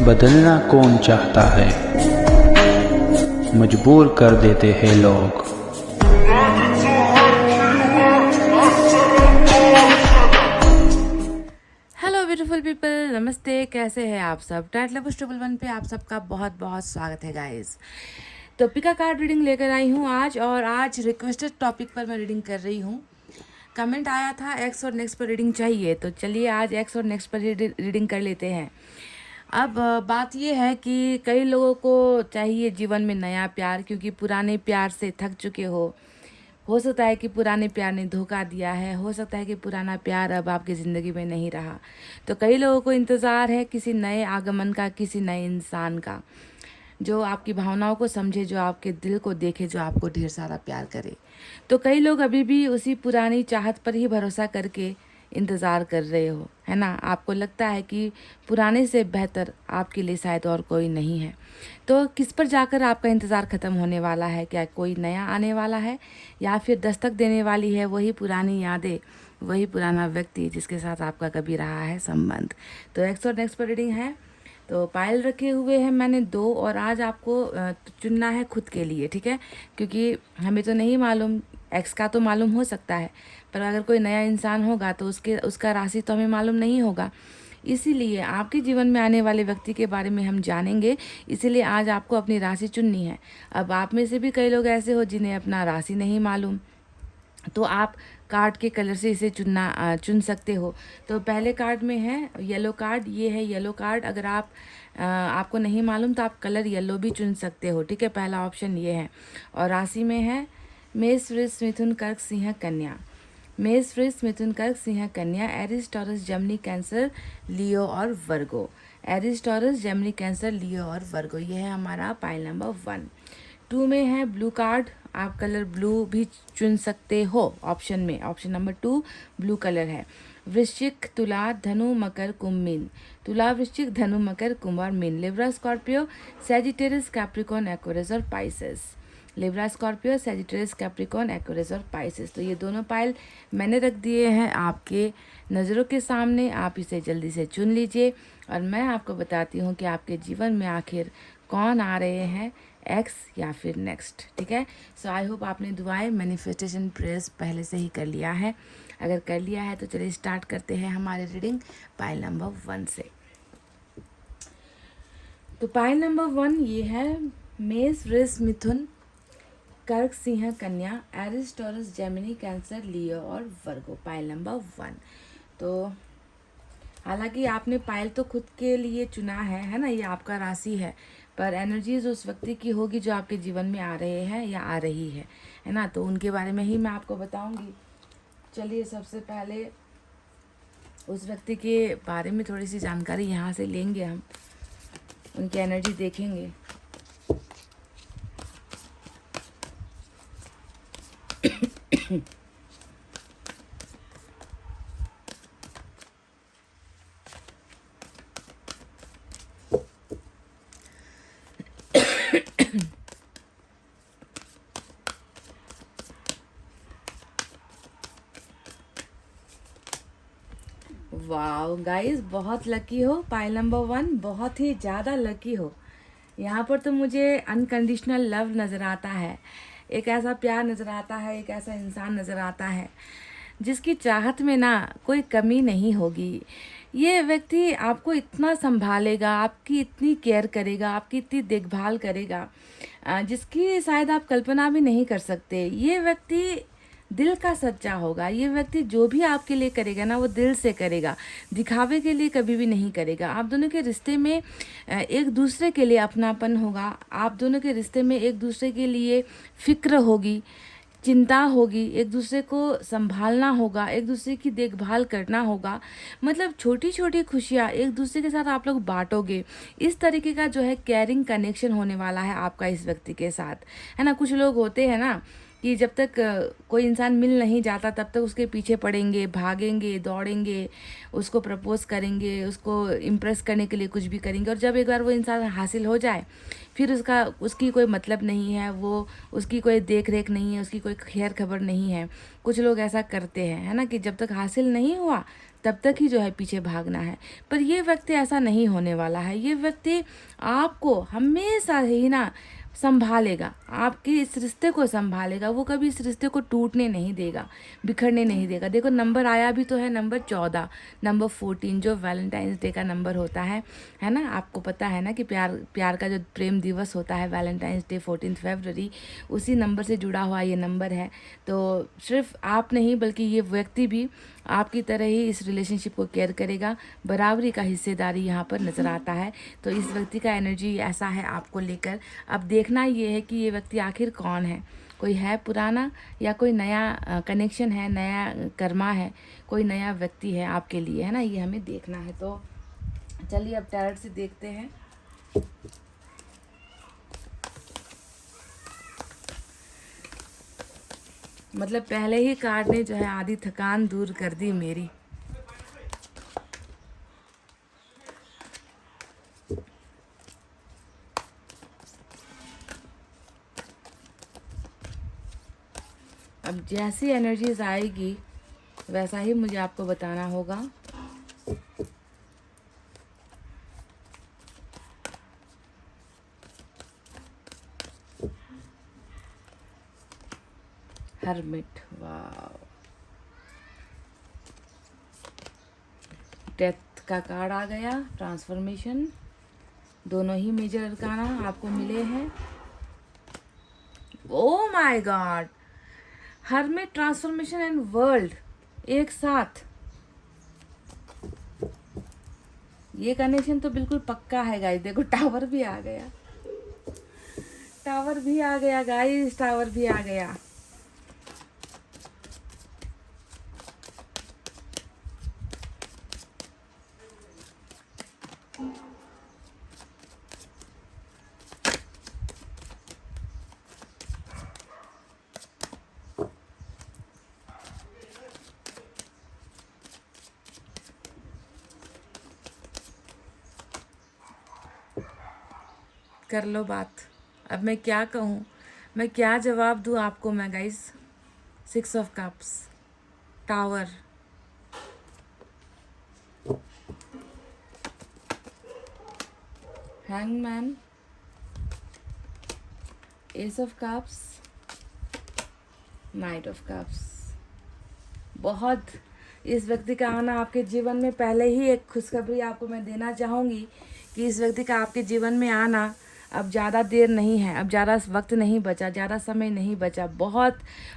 बदलना कौन चाहता है, मजबूर कर देते हैं लोग। हेलो ब्यूटीफुल पीपल, नमस्ते। कैसे हैं आप सब? टाइट लव ट्रिपल वन पे आप सबका बहुत बहुत स्वागत है गाइस। तो पिका कार्ड रीडिंग लेकर आई हूँ आज, और आज रिक्वेस्टेड टॉपिक पर मैं रीडिंग कर रही हूँ। कमेंट आया था एक्स और नेक्स्ट पर रीडिंग चाहिए, तो चलिए आज एक्स और नेक्स्ट पर रीडिंग कर लेते हैं। अब बात ये है कि कई लोगों को चाहिए जीवन में नया प्यार, क्योंकि पुराने प्यार से थक चुके हो सकता है कि पुराने प्यार ने धोखा दिया है, हो सकता है कि पुराना प्यार अब आपकी ज़िंदगी में नहीं रहा। तो कई लोगों को इंतज़ार है किसी नए आगमन का, किसी नए इंसान का, जो आपकी भावनाओं को समझे, जो आपके दिल को देखे, जो आपको ढेर सारा प्यार करे। तो कई लोग अभी भी उसी पुरानी चाहत पर ही भरोसा करके इंतज़ार कर रहे हो, है ना। आपको लगता है कि पुराने से बेहतर आपके लिए शायद और कोई नहीं है। तो किस पर जाकर आपका इंतज़ार ख़त्म होने वाला है? क्या कोई नया आने वाला है, या फिर दस्तक देने वाली है वही पुरानी यादें, वही पुराना व्यक्ति जिसके साथ आपका कभी रहा है संबंध? तो एक्स और नेक्स्ट पर रीडिंग है। तो पायल रखे हुए हैं मैंने 2, और आज आपको चुनना है खुद के लिए, ठीक है। क्योंकि हमें तो नहीं मालूम, एक्स का तो मालूम हो सकता है, पर अगर कोई नया इंसान होगा तो उसका राशि तो हमें मालूम नहीं होगा। इसीलिए आपके जीवन में आने वाले व्यक्ति के बारे में हम जानेंगे, इसीलिए आज आपको अपनी राशि चुननी है। अब आप में से भी कई लोग ऐसे हो जिन्हें अपना राशि नहीं मालूम, तो आप कार्ड के कलर से इसे चुन सकते हो। तो पहले कार्ड में है येलो कार्ड, ये है येलो कार्ड। अगर आपको नहीं मालूम तो आप कलर येलो भी चुन सकते हो, ठीक है। पहला ऑप्शन ये है। और राशि में है मेष, वृष, मिथुन, कर्क, सिंह, कन्या। मेष, वृष, मिथुन, कर्क, सिंह, कन्या, एरिस, टॉरस, जेमिनी, कैंसर, लियो और वर्गो। एरिस, टॉरस, जेमिनी, कैंसर, लियो और वर्गो, ये है हमारा पाइल नंबर 1। 2 में है ब्लू कार्ड। आप कलर ब्लू भी चुन सकते हो ऑप्शन में। ऑप्शन नंबर 2 ब्लू कलर है। वृश्चिक, तुला, धनु, मकर, कुंभ, मीन। तुला, वृश्चिक, धनु, मकर, कुंभ और Meen. Libra, Scorpio, Sagittarius, Capricorn, Aquarius और Pisces. Libra, Scorpio, Sagittarius, Capricorn, Aquarius और पाइसेस। तो ये दोनों पाइल मैंने रख दिए हैं आपके नज़रों के सामने। आप इसे जल्दी से चुन लीजिए, और मैं आपको बताती हूँ कि आपके जीवन में आखिर कौन आ रहे हैं, एक्स या फिर नेक्स्ट, ठीक है। सो आई होप आपने दुआएं, मैनिफेस्टेशन प्रेयर्स पहले से ही कर लिया है। अगर कर लिया है तो चलिए स्टार्ट करते हैं हमारे रीडिंग पाइल नंबर 1 से। तो पाइल नंबर 1 ये है मेष, वृष, मिथुन, कर्क, सिंह, कन्या, एरिस, टॉरस, जेमिनी, कैंसर, लियो और वर्गो। Pile number 1। तो हालांकि आपने पाइल तो खुद के लिए चुना है ना, ये आपका राशि है, पर एनर्जीज उस व्यक्ति की होगी जो आपके जीवन में आ रहे हैं या आ रही है ना। तो उनके बारे में ही मैं आपको बताऊंगी। चलिए सबसे पहले उस व्यक्ति के बारे में थोड़ी सी जानकारी यहाँ से लेंगे, हम उनकी एनर्जी देखेंगे। वाओ गाइस, बहुत लकी हो। पाइल नंबर 1 बहुत ही ज़्यादा लकी हो। यहाँ पर तो मुझे अनकंडीशनल लव नज़र आता है, एक ऐसा प्यार नज़र आता है, एक ऐसा इंसान नज़र आता है जिसकी चाहत में ना कोई कमी नहीं होगी। ये व्यक्ति आपको इतना संभालेगा, आपकी इतनी केयर करेगा, आपकी इतनी देखभाल करेगा, जिसकी शायद आप कल्पना भी नहीं कर सकते। ये व्यक्ति दिल का सच्चा होगा। ये व्यक्ति जो भी आपके लिए करेगा ना, वो दिल से करेगा, दिखावे के लिए कभी भी नहीं करेगा। आप दोनों के रिश्ते में एक दूसरे के लिए अपनापन होगा, आप दोनों के रिश्ते में एक दूसरे के लिए फिक्र होगी, चिंता होगी, एक दूसरे को संभालना होगा, एक दूसरे की देखभाल करना होगा। मतलब छोटी छोटी खुशियाँ एक दूसरे के साथ आप लोग बांटोगे। इस तरीके का जो है केयरिंग कनेक्शन होने वाला है आपका इस व्यक्ति के साथ, है ना। कुछ लोग होते हैं ना कि जब तक कोई इंसान मिल नहीं जाता तब तक उसके पीछे पड़ेंगे, भागेंगे, दौड़ेंगे, उसको प्रपोज करेंगे, उसको इम्प्रेस करने के लिए कुछ भी करेंगे, और जब एक बार वो इंसान हासिल हो जाए फिर उसकी कोई मतलब नहीं है, वो उसकी कोई देख रेख नहीं है, उसकी कोई खैर खबर नहीं है। कुछ लोग ऐसा करते हैं, है ना, कि जब तक हासिल नहीं हुआ तब तक ही जो है पीछे भागना है। पर ये व्यक्ति ऐसा नहीं होने वाला है। ये व्यक्ति आपको हमेशा ही ना संभालेगा, आपके इस रिश्ते को संभालेगा। वो कभी इस रिश्ते को टूटने नहीं देगा, बिखरने नहीं देगा। देखो नंबर आया भी तो है नंबर 14, नंबर 14 जो वैलेंटाइंस डे का नंबर होता है ना। आपको पता है ना कि प्यार का जो प्रेम दिवस होता है वैलेंटाइंस डे 14 फरवरी, उसी नंबर से जुड़ा हुआ ये नंबर है। तो सिर्फ आप नहीं बल्कि ये व्यक्ति भी आपकी तरह ही इस रिलेशनशिप को केयर करेगा। बराबरी का हिस्सेदारी यहाँ पर नज़र आता है। तो इस व्यक्ति का एनर्जी ऐसा है आपको लेकर। अब देखना ये है कि ये व्यक्ति आखिर कौन है, कोई है पुराना या कोई नया कनेक्शन है, नया कर्मा है, कोई नया व्यक्ति है आपके लिए, है ना। ये हमें देखना है। तो चलिए अब टैरोट से देखते हैं। मतलब पहले ही कार्ड ने जो है आधी थकान दूर कर दी मेरी। अब जैसी एनर्जीज आएगी वैसा ही मुझे आपको बताना होगा। हर्मिट, वाव। डेथ का कार्ड आ गया, ट्रांसफॉर्मेशन। दोनों ही मेजर अरकाना आपको मिले हैं। Oh my God, hermit, transformation and world एक साथ। ये कनेक्शन तो बिल्कुल पक्का है गाइस। देखो टावर भी आ गया, टावर भी आ गया गाइस, टावर भी आ गया। कर लो बात। अब मैं क्या कहूँ, मैं क्या जवाब दूँ आपको मैं guys. 6 of cups, tower, hangman, S of cups, night of cups. बहुत इस व्यक्ति का आना आपके जीवन में, पहले ही एक खुशखबरी आपको मैं देना चाहूँगी कि इस व्यक्ति का आपके जीवन में आना अब ज़्यादा देर नहीं है, अब ज़्यादा वक्त नहीं बचा, ज़्यादा समय नहीं बचा। बहुत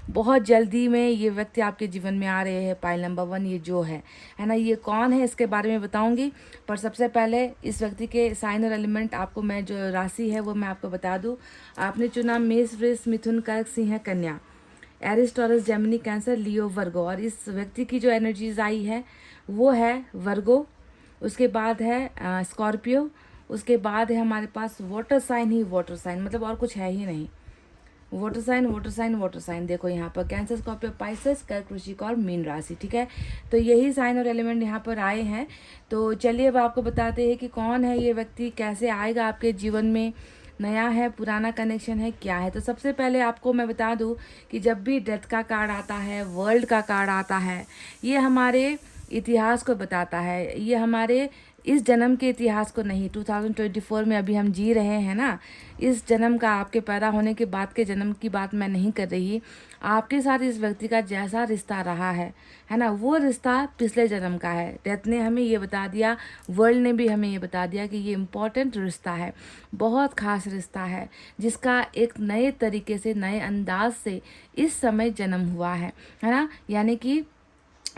बहुत जल्दी में ये व्यक्ति आपके जीवन में आ रहे हैं। पाइल नंबर 1 ये जो है ना, ये कौन है इसके बारे में बताऊंगी। पर सबसे पहले इस व्यक्ति के साइन और एलिमेंट आपको मैं जो राशि है वो मैं आपको बता दूँ। आपने चुना मेष, वृष, मिथुन, कर्क, सिंह, कन्या, एरिस, टॉरस, जेमिनी, कैंसर, लियो, वर्गो। और इस व्यक्ति की जो एनर्जीज आई है वो है वर्गो, उसके बाद है स्कॉर्पियो, उसके बाद है हमारे पास वाटर साइन ही वाटर साइन, मतलब और कुछ है ही नहीं। Water sign, water sign, water sign. देखो यहाँ पर cancer, Scorpio, Pisces, Kark, Vrishchik और मीन राशि, ठीक है। तो यही साइन और एलिमेंट यहाँ पर आए हैं। तो चलिए अब आपको बताते हैं कि कौन है ये व्यक्ति, कैसे आएगा आपके जीवन में, नया है, पुराना कनेक्शन है, क्या है। तो सबसे पहले आपको मैं बता दूं कि जब भी डेथ का कार्ड आता है, वर्ल्ड का कार्ड आता है, ये हमारे इतिहास को बताता है। ये हमारे इस जन्म के इतिहास को नहीं, 2024 में अभी हम जी रहे हैं ना, इस जन्म का, आपके पैदा होने के बाद के जन्म की बात मैं नहीं कर रही। आपके साथ इस व्यक्ति का जैसा रिश्ता रहा है ना, वो रिश्ता पिछले जन्म का है। डेथ ने हमें ये बता दिया, वर्ल्ड ने भी हमें ये बता दिया कि ये इम्पॉर्टेंट रिश्ता है, बहुत खास रिश्ता है, जिसका एक नए तरीके से, नए अंदाज से इस समय जन्म हुआ है ना। यानी कि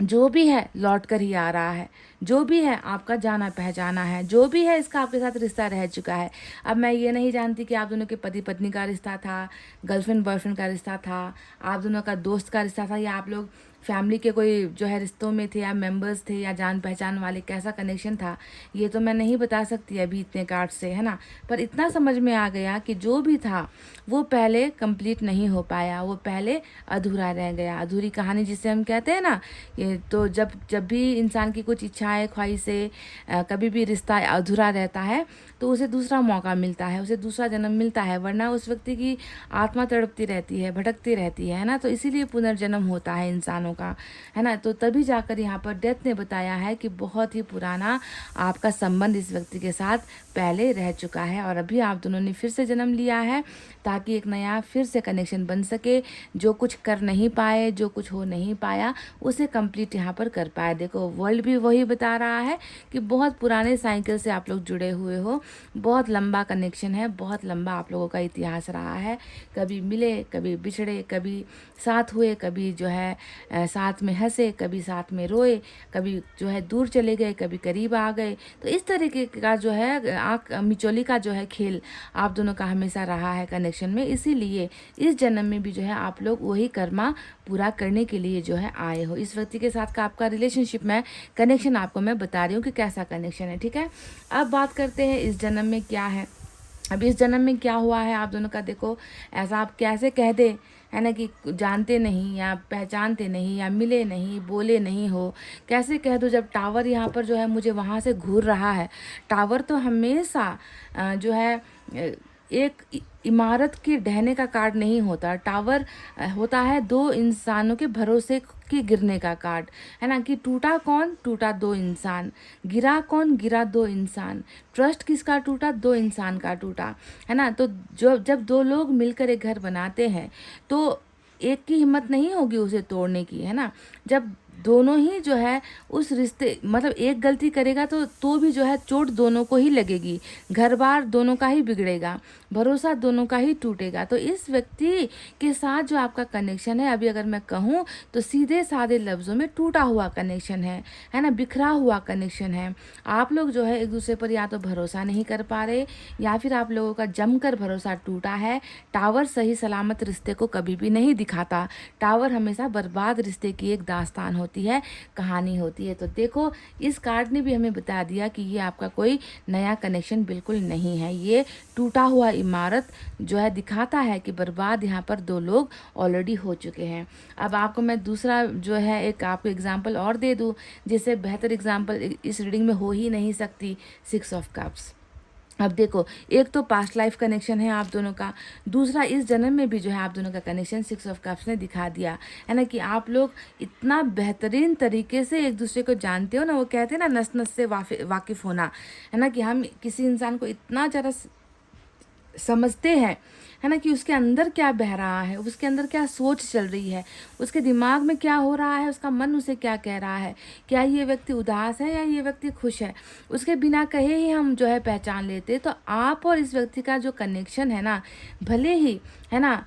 जो भी है लौट कर ही आ रहा है, जो भी है आपका जाना पहचाना है, जो भी है इसका आपके साथ रिश्ता रह चुका है। अब मैं ये नहीं जानती कि आप दोनों के पति पत्नी का रिश्ता था, गर्लफ्रेंड बॉयफ्रेंड का रिश्ता था, आप दोनों का दोस्त का रिश्ता था, या आप लोग फैमिली के कोई जो है रिश्तों में थे, या मेंबर्स थे, या जान पहचान वाले, कैसा कनेक्शन था ये तो मैं नहीं बता सकती अभी इतने कार्ड से, है ना। पर इतना समझ में आ गया कि जो भी था वो पहले कंप्लीट नहीं हो पाया, वो पहले अधूरा रह गया। अधूरी कहानी जिसे हम कहते हैं ना, ये तो जब भी इंसान की कुछ इच्छाएं, ख्वाहिशें, कभी भी रिश्ता अधूरा रहता है तो उसे दूसरा मौका मिलता है, उसे दूसरा जन्म मिलता है, वरना उस व्यक्ति की आत्मा तड़पती रहती है, भटकती रहती है ना। तो इसीलिए पुनर्जन्म होता है इंसानों इंसानों का, है ना। तो तभी जाकर यहाँ पर डेथ ने बताया है कि बहुत ही पुराना आपका संबंध इस व्यक्ति के साथ पहले रह चुका है और अभी आप दोनों ने फिर से जन्म लिया है ताकि एक नया फिर से कनेक्शन बन सके। जो कुछ कर नहीं पाए, जो कुछ हो नहीं पाया, उसे कंप्लीट यहाँ पर कर पाए। देखो वर्ल्ड भी वही बता रहा है कि बहुत पुराने साइकिल से आप लोग जुड़े हुए हो, बहुत लंबा कनेक्शन है, बहुत लंबा आप लोगों का इतिहास रहा है। कभी मिले, कभी बिछड़े, कभी साथ हुए, कभी जो है साथ में हंसे, कभी साथ में रोए, कभी जो है दूर चले गए, कभी करीब आ गए। तो इस तरीके का जो है आँख मिचौली का जो है खेल आप दोनों का हमेशा रहा है कनेक्शन में। इसीलिए इस जन्म में भी जो है आप लोग वही कर्मा पूरा करने के लिए जो है आए हो। इस व्यक्ति के साथ का आपका रिलेशनशिप में कनेक्शन आपको मैं बता रही हूँ कि कैसा कनेक्शन है, ठीक है। अब बात करते हैं इस जन्म में क्या है। अब इस जन्म में क्या हुआ है आप दोनों का, देखो ऐसा आप कैसे कह दे, है ना, कि जानते नहीं या पहचानते नहीं या मिले नहीं, बोले नहीं हो, कैसे कह दो जब टावर यहाँ पर जो है मुझे वहाँ से घूर रहा है। टावर तो हमेशा जो है एक इमारत के ढहने का कार्ड नहीं होता। टावर होता है दो इंसानों के भरोसे के गिरने का कार्ड, है ना। कि टूटा कौन, टूटा दो इंसान। गिरा कौन, गिरा दो इंसान। ट्रस्ट किसका टूटा, दो इंसान का टूटा, है ना। तो जब दो लोग मिलकर एक घर बनाते हैं तो एक की हिम्मत नहीं होगी उसे तोड़ने की, है ना। जब दोनों ही जो है उस रिश्ते, मतलब एक गलती करेगा तो भी जो है चोट दोनों को ही लगेगी, घर बार दोनों का ही बिगड़ेगा, भरोसा दोनों का ही टूटेगा। तो इस व्यक्ति के साथ जो आपका कनेक्शन है, अभी अगर मैं कहूँ तो सीधे साधे लफ्ज़ों में टूटा हुआ कनेक्शन है ना, बिखरा हुआ कनेक्शन है। आप लोग जो है एक दूसरे पर या तो भरोसा नहीं कर पा रहे या फिर आप लोगों का जमकर भरोसा टूटा है। टावर सही सलामत रिश्ते को कभी भी नहीं दिखाता। टावर हमेशा बर्बाद रिश्ते की एक दास्तान होती है, कहानी होती है। तो देखो इस कार्ड ने भी हमें बता दिया कि ये आपका कोई नया कनेक्शन बिल्कुल नहीं है। ये टूटा हुआ इमारत जो है दिखाता है कि बर्बाद यहाँ पर दो लोग ऑलरेडी हो चुके हैं। अब आपको मैं दूसरा जो है एक आपको एग्जाम्पल और दे दूँ, जिससे बेहतर एग्जाम्पल इस रीडिंग में हो ही नहीं सकती। 6 ऑफ कप्स। अब देखो एक तो पास्ट लाइफ कनेक्शन है आप दोनों का, दूसरा इस जन्म में भी जो है आप दोनों का कनेक्शन 6 ऑफ कप्स ने दिखा दिया, है ना। कि आप लोग इतना बेहतरीन तरीके से एक दूसरे को जानते हो ना, वो कहते हैं ना नस नस से वाकिफ़ होना, है ना। कि हम किसी इंसान को इतना ज़्यादा समझते हैं, है ना, कि उसके अंदर क्या बह रहा है, उसके अंदर क्या सोच चल रही है, उसके दिमाग में क्या हो रहा है, उसका मन उसे क्या कह रहा है, क्या ये व्यक्ति उदास है या ये व्यक्ति खुश है, उसके बिना कहे ही हम जो है पहचान लेते। तो आप और इस व्यक्ति का जो कनेक्शन है ना, भले ही है ना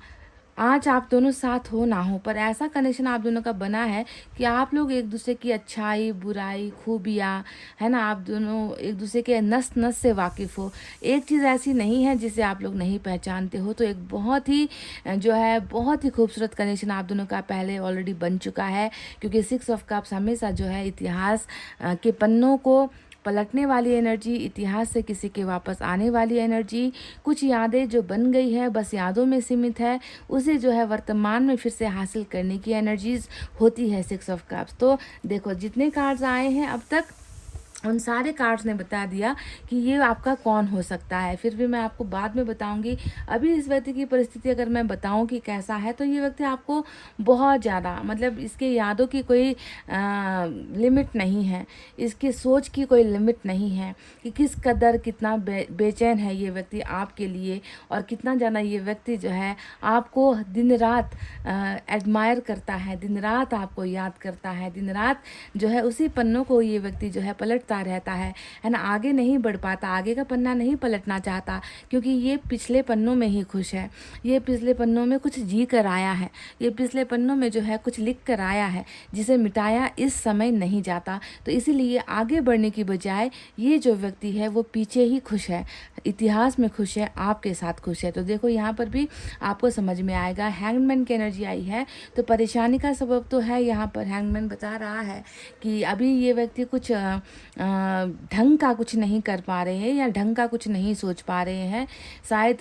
आज आप दोनों साथ हो ना हो, पर ऐसा कनेक्शन आप दोनों का बना है कि आप लोग एक दूसरे की अच्छाई, बुराई, खूबियाँ, है ना, आप दोनों एक दूसरे के नस नस से वाकिफ़ हो। एक चीज़ ऐसी नहीं है जिसे आप लोग नहीं पहचानते हो। तो एक बहुत ही जो है बहुत ही खूबसूरत कनेक्शन आप दोनों का पहले ऑलरेडी बन चुका है, क्योंकि 6 ऑफ कप्स हमेशा जो है इतिहास के पन्नों को पलटने वाली एनर्जी, इतिहास से किसी के वापस आने वाली एनर्जी, कुछ यादें जो बन गई है बस यादों में सीमित है, उसे जो है वर्तमान में फिर से हासिल करने की एनर्जीज होती है 6 ऑफ कप्स। तो देखो जितने कार्ड्स आए हैं अब तक, उन सारे कार्ड्स ने बता दिया कि ये आपका कौन हो सकता है। फिर भी मैं आपको बाद में बताऊंगी। अभी इस व्यक्ति की परिस्थिति अगर मैं बताऊं कि कैसा है, तो ये व्यक्ति आपको बहुत ज़्यादा, मतलब इसके यादों की कोई लिमिट नहीं है, इसकी सोच की कोई लिमिट नहीं है कि किस कदर कितना बेचैन है ये व्यक्ति आपके लिए, और कितना ज़्यादा ये व्यक्ति जो है आपको दिन रात एडमायर करता है, दिन रात आपको याद करता है, दिन रात जो है उसी पन्नों को ये व्यक्ति जो है पलटता रहता है ना। आगे नहीं बढ़ पाता, आगे का पन्ना नहीं पलटना चाहता, क्योंकि ये पिछले पन्नों में ही खुश है। ये पिछले पन्नों में कुछ जी कर आया है, ये पिछले पन्नों में जो है कुछ लिख कर आया है, जिसे मिटाया इस समय नहीं जाता। तो इसीलिए आगे बढ़ने की बजाय ये जो व्यक्ति है वो पीछे ही खुश है, इतिहास में खुश है, आपके साथ खुश है। तो देखो यहाँ पर भी आपको समझ में आएगा। हैंगमैन की एनर्जी आई है, तो परेशानी का सबब तो है यहाँ पर। हैंगमैन बता रहा है कि अभी ये व्यक्ति कुछ ढंग का कुछ नहीं कर पा रहे हैं या ढंग का कुछ नहीं सोच पा रहे हैं, शायद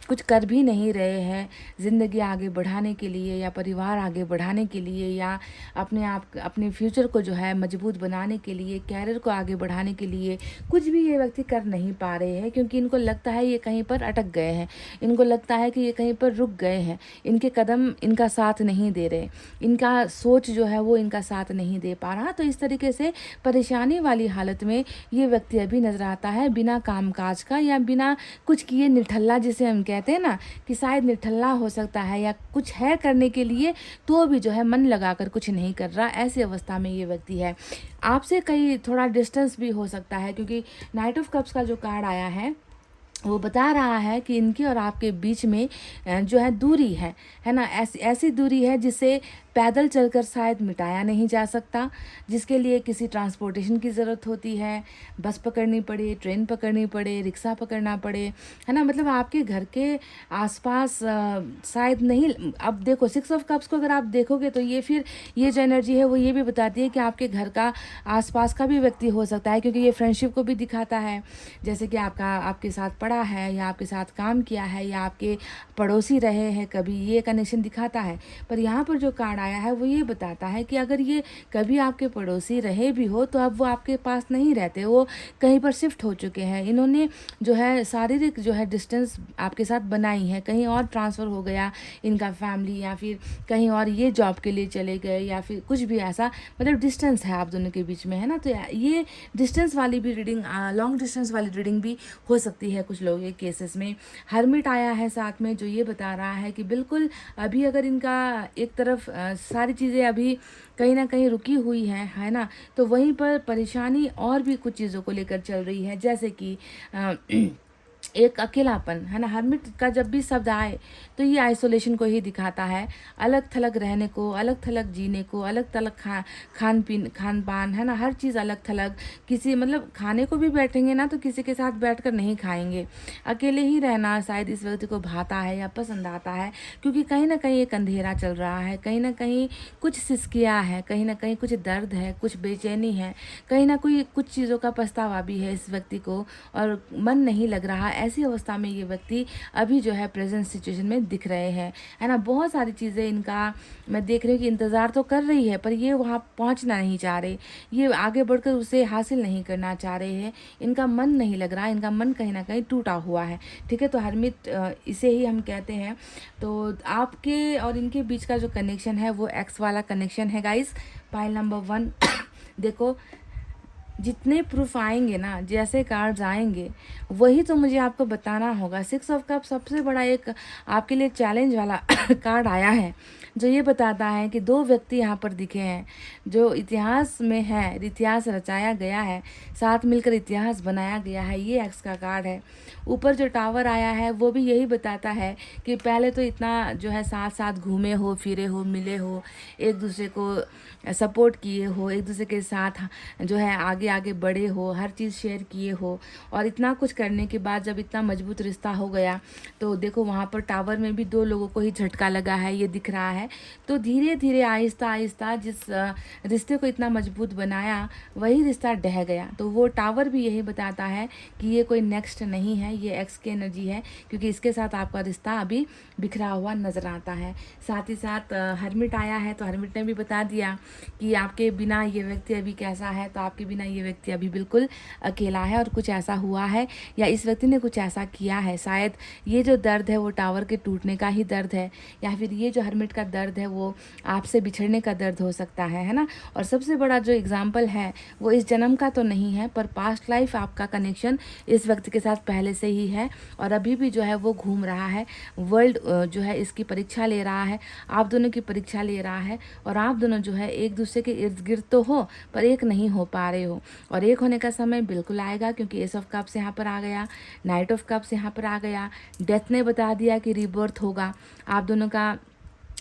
कुछ कर भी नहीं रहे हैं ज़िंदगी आगे बढ़ाने के लिए या परिवार आगे बढ़ाने के लिए या अपने फ्यूचर को जो है मजबूत बनाने के लिए, कैरियर को आगे बढ़ाने के लिए कुछ भी ये व्यक्ति कर नहीं पा रहे हैं, क्योंकि इनको लगता है ये कहीं पर अटक गए हैं, इनको लगता है कि ये कहीं पर रुक गए हैं, इनके कदम इनका साथ नहीं दे रहे, इनका सोच जो है वो इनका साथ नहीं दे पा रहा। तो इस तरीके से परेशानी वाली हालत में ये व्यक्ति अभी नजर आता है, बिना कामकाज का या बिना कुछ किए निठल्ला, जिसे हम कहते हैं ना कि शायद निठल्ला हो सकता है या कुछ है करने के लिए तो भी जो है मन लगाकर कुछ नहीं कर रहा। ऐसी अवस्था में ये व्यक्ति है। आपसे कहीं थोड़ा डिस्टेंस भी हो सकता है, क्योंकि नाइट ऑफ कप्स का जो कार्ड आया है वो बता रहा है कि इनके और आपके बीच में जो है दूरी है ना, ऐसी दूरी है जिसे पैदल चलकर शायद मिटाया नहीं जा सकता, जिसके लिए किसी ट्रांसपोर्टेशन की ज़रूरत होती है, बस पकड़नी पड़े, ट्रेन पकड़नी पड़े, रिक्शा पकड़ना पड़े, है ना। मतलब आपके घर के आसपास शायद नहीं। अब देखो 6 ऑफ कप्स को अगर आप देखोगे तो ये फिर ये जो एनर्जी है वो ये भी बताती है कि आपके घर का आसपास का भी व्यक्ति हो सकता है, क्योंकि ये फ्रेंडशिप को भी दिखाता है, जैसे कि आपके साथ पढ़ा है या आपके साथ काम किया है या आपके पड़ोसी रहे हैं कभी, ये कनेक्शन दिखाता है। पर यहाँ पर जो कार्ड आया है वो ये बताता है कि अगर ये कभी आपके पड़ोसी रहे भी हो तो अब वो आपके पास नहीं रहते, वो कहीं पर शिफ्ट हो चुके हैं। इन्होंने जो है शारीरिक जो है डिस्टेंस आपके साथ बनाई है, कहीं और ट्रांसफ़र हो गया इनका फैमिली, या फिर कहीं और ये जॉब के लिए चले गए, या फिर कुछ भी ऐसा, मतलब डिस्टेंस है आप दोनों के बीच में, है ना। तो ये डिस्टेंस वाली भी रीडिंग, लॉन्ग डिस्टेंस वाली रीडिंग भी हो सकती है कुछ लोगों के केसेस में। हर्मिट आया है साथ में, जो ये बता रहा है कि बिल्कुल अभी अगर इनका एक तरफ सारी चीज़ें अभी कहीं ना कहीं रुकी हुई हैं, है ना, तो वहीं पर परेशानी और भी कुछ चीज़ों को लेकर चल रही है, जैसे कि एक अकेलापन, है ना। हर्मिट का जब भी शब्द आए तो ये आइसोलेशन को ही दिखाता है, अलग थलग रहने को, अलग थलग जीने को, अलग थलग खान पान, है ना, हर चीज़ अलग थलग। किसी मतलब खाने को भी बैठेंगे ना तो किसी के साथ बैठकर नहीं खाएंगे, अकेले ही रहना शायद इस व्यक्ति को भाता है या पसंद आता है, क्योंकि कहीं ना कहीं एक अंधेरा चल रहा है, कहीं ना कहीं कुछ सिसकिया है, कहीं ना कहीं कुछ दर्द है, कुछ बेचैनी है, कहीं ना कोई कुछ चीज़ों का पछतावा भी है इस व्यक्ति को, और मन नहीं लग रहा। ऐसी अवस्था में ये व्यक्ति अभी जो है प्रेजेंट सिचुएशन में दिख रहे हैं, है ना। बहुत सारी चीज़ें इनका मैं देख रही हूँ कि इंतज़ार तो कर रही है, पर ये वहाँ पहुँचना नहीं चाह रहे, ये आगे बढ़कर उसे हासिल नहीं करना चाह रहे हैं, इनका मन नहीं लग रहा, इनका मन कहीं ना कहीं टूटा हुआ है, ठीक है। तो हर्मिट इसे ही हम कहते हैं। तो आपके और इनके बीच का जो कनेक्शन है वो एक्स वाला कनेक्शन है गाइस। पाइल नंबर 1 देखो, जितने प्रूफ आएंगे ना, जैसे कार्ड्स आएंगे वही तो मुझे आपको बताना होगा। 6 ऑफ कप सबसे बड़ा एक आपके लिए चैलेंज वाला कार्ड आया है, जो ये बताता है कि 2 व्यक्ति यहाँ पर दिखे हैं जो इतिहास में है, इतिहास रचाया गया है, साथ मिलकर इतिहास बनाया गया है। ये एक्स का कार्ड है। ऊपर जो टावर आया है वो भी यही बताता है कि पहले तो इतना जो है साथ साथ घूमे हो, फिरे हो, मिले हो, एक दूसरे को सपोर्ट किए हो, एक दूसरे के साथ जो है आगे आगे बढ़े हो, हर चीज़ शेयर किए हो, और इतना कुछ करने के बाद जब इतना मजबूत रिश्ता हो गया तो देखो वहाँ पर टावर में भी 2 लोगों को ही झटका लगा है, ये दिख रहा है। तो धीरे धीरे आहिस्ता आहिस्ता जिस रिश्ते को इतना मजबूत बनाया वही रिश्ता ढह गया। तो वो टावर भी यही बताता है कि ये कोई नेक्स्ट नहीं है, ये एक्स की एनर्जी है, क्योंकि इसके साथ आपका रिश्ता अभी बिखरा हुआ नज़र आता है। साथ ही साथ हर्मिट आया है, तो हर्मिट ने भी बता दिया कि आपके बिना ये व्यक्ति अभी कैसा है। तो आपके बिना ये व्यक्ति अभी बिल्कुल अकेला है, और कुछ ऐसा हुआ है या इस व्यक्ति ने कुछ ऐसा किया है। शायद ये जो दर्द है वो टावर के टूटने का ही दर्द है, या फिर ये जो हर्मिट का दर्द है वो आपसे बिछड़ने का दर्द हो सकता है ना। और सबसे बड़ा जो एग्जाम्पल है वो इस जन्म का तो नहीं है, पर पास्ट लाइफ आपका कनेक्शन इस व्यक्ति के साथ पहले से ही है, और अभी भी जो है वो घूम रहा है। वर्ल्ड जो है इसकी परीक्षा ले रहा है, आप दोनों की परीक्षा ले रहा है, और आप दोनों जो है एक दूसरे के इर्द गिर्द तो हो पर एक नहीं हो पा रहे हो। और एक होने का समय बिल्कुल आएगा, क्योंकि एस ऑफ कप्स यहाँ पर आ गया, नाइट ऑफ कप्स यहाँ पर आ गया, डेथ ने बता दिया कि रीबर्थ होगा। आप दोनों का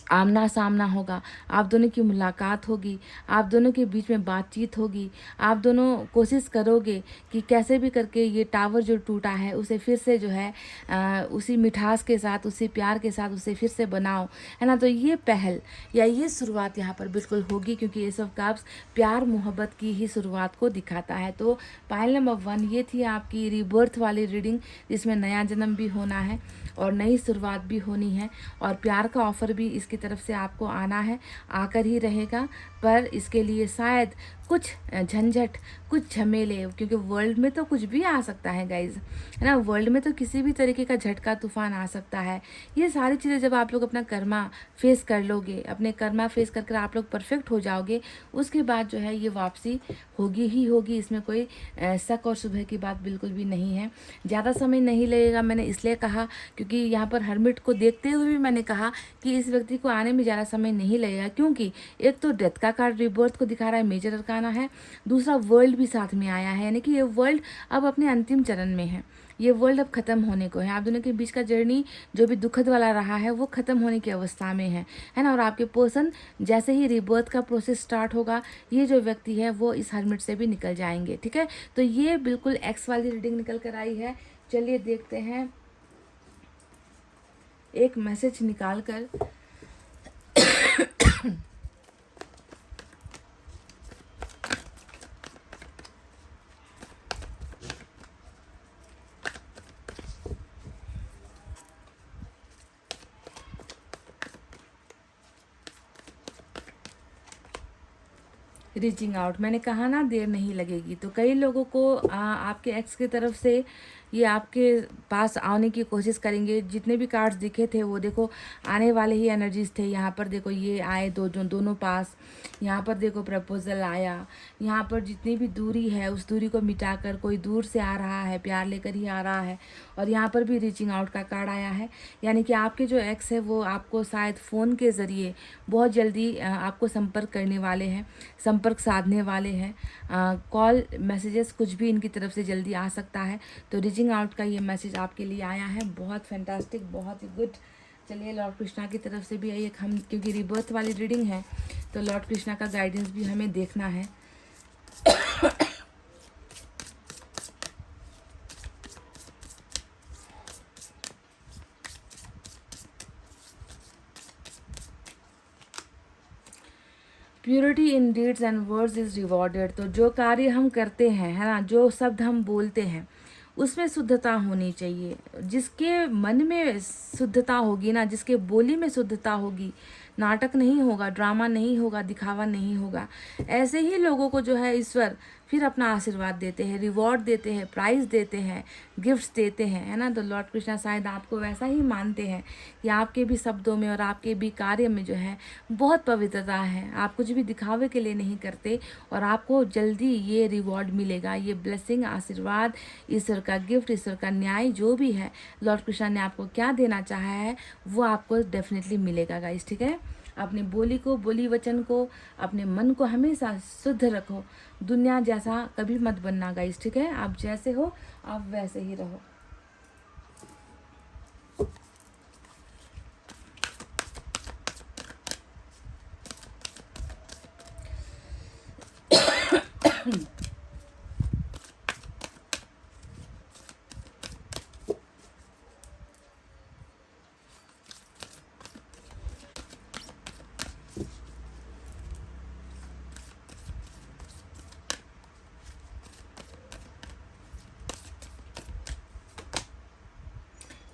आमना सामना होगा, आप दोनों की मुलाकात होगी, आप दोनों के बीच में बातचीत होगी, आप दोनों कोशिश करोगे कि कैसे भी करके ये टावर जो टूटा है उसे फिर से जो है उसी मिठास के साथ, उसी प्यार के साथ उसे फिर से बनाओ, है ना। तो ये पहल या ये शुरुआत यहाँ पर बिल्कुल होगी, क्योंकि ये सब कार्ड्स प्यार मोहब्बत की ही शुरुआत को दिखाता है। तो पायल नंबर 1 ये थी आपकी रीबर्थ वाली रीडिंग, जिसमें नया जन्म भी होना है और नई शुरुआत भी होनी है, और प्यार का ऑफ़र भी इसकी तरफ से आपको आना है, आकर ही रहेगा। पर इसके लिए शायद कुछ झंझट, कुछ झमेले, क्योंकि वर्ल्ड में तो कुछ भी आ सकता है गाइज, है ना। वर्ल्ड में तो किसी भी तरीके का झटका तूफान आ सकता है। ये सारी चीज़ें जब आप लोग अपना कर्मा फेस कर लोगे, अपने कर्मा फेस कर आप लोग परफेक्ट हो जाओगे, उसके बाद जो है ये वापसी होगी ही होगी। इसमें कोई शक और शुबह की बात बिल्कुल भी नहीं है। ज़्यादा समय नहीं लगेगा, मैंने इसलिए कहा क्योंकि यहाँ पर हर्मिट को देखते हुए भी मैंने कहा कि इस व्यक्ति को आने में ज़्यादा समय नहीं लगेगा, क्योंकि एक तो डेथ का कार्ड रिबर्थ को दिखा रहा है, मेजर अरकाना है, दूसरा वर्ल्ड भी साथ में आया है, यानी कि ये वर्ल्ड अब अपने अंतिम चरण में है, ये वर्ल्ड अब ख़त्म होने को है। आप दोनों के बीच का जर्नी जो भी दुखद वाला रहा है वो ख़त्म होने की अवस्था में है ना। और आपके पर्सन जैसे ही रिबर्थ का प्रोसेस स्टार्ट होगा, ये जो व्यक्ति है वो इस हर्मिट से भी निकल जाएंगे, ठीक है। तो ये बिल्कुल एक्स वाली रीडिंग निकल कर आई है। चलिए देखते हैं एक मैसेज निकाल कर रीचिंग आउट, मैंने कहा ना देर नहीं लगेगी। तो कई लोगों को आपके एक्स की तरफ से ये आपके पास आने की कोशिश करेंगे। जितने भी कार्ड्स दिखे थे वो देखो आने वाले ही एनर्जीज थे। यहाँ पर देखो ये आए दोनों पास, यहाँ पर देखो प्रपोजल आया, यहाँ पर जितनी भी दूरी है उस दूरी को मिटाकर कोई दूर से आ रहा है, प्यार लेकर ही आ रहा है। और यहाँ पर भी रीचिंग आउट का कार्ड आया है, यानी कि आपके जो एक्स है वो आपको शायद फ़ोन के ज़रिए बहुत जल्दी आपको संपर्क करने वाले हैं, संपर्क साधने वाले हैं। कॉल मैसेजेस कुछ भी इनकी तरफ से जल्दी आ सकता है। तो रीचिंग आउट का ये मैसेज आपके लिए आया है, बहुत फैंटास्टिक, बहुत ही गुड। चलिए लॉर्ड कृष्णा की तरफ से भी आइए, हम क्योंकि रिबर्थ वाली रीडिंग है तो लॉर्ड कृष्णा का गाइडेंस भी हमें देखना है। Purity in deeds and words is rewarded. तो जो कार्य हम करते हैं, है ना, जो शब्द हम बोलते हैं उसमें शुद्धता होनी चाहिए। जिसके मन में शुद्धता होगी ना, जिसके बोली में शुद्धता होगी, नाटक नहीं होगा, ड्रामा नहीं होगा, दिखावा नहीं होगा, ऐसे ही लोगों को जो है ईश्वर फिर अपना आशीर्वाद देते हैं, रिवॉर्ड देते हैं, प्राइज़ देते हैं, गिफ्ट्स देते हैं, है ना। तो लॉर्ड कृष्णा शायद आपको वैसा ही मानते हैं कि आपके भी शब्दों में और आपके भी कार्य में जो है बहुत पवित्रता है। आप कुछ भी दिखावे के लिए नहीं करते और आपको जल्दी ये रिवॉर्ड मिलेगा, ये ब्लेसिंग, आशीर्वाद, ईश्वर का गिफ्ट, ईश्वर का न्याय, जो भी है लॉर्ड कृष्णा ने आपको क्या देना चाहा है वो आपको डेफिनेटली मिलेगा गाइस, ठीक है। अपने बोली को, बोली वचन को, अपने मन को हमेशा शुद्ध रखो। दुनिया जैसा कभी मत बनना गाइस, ठीक है। आप जैसे हो आप वैसे ही रहो।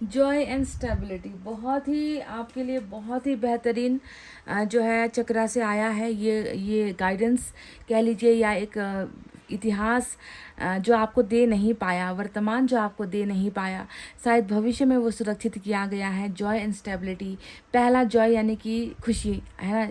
जॉय एंड स्टेबिलिटी बहुत ही आपके लिए बहुत ही बेहतरीन जो है चक्रा से आया है। ये गाइडेंस कह लीजिए या एक इतिहास जो आपको दे नहीं पाया, वर्तमान जो आपको दे नहीं पाया, शायद भविष्य में वो सुरक्षित किया गया है। जॉय एंड स्टेबिलिटी, पहला जॉय यानी कि खुशी, है ना,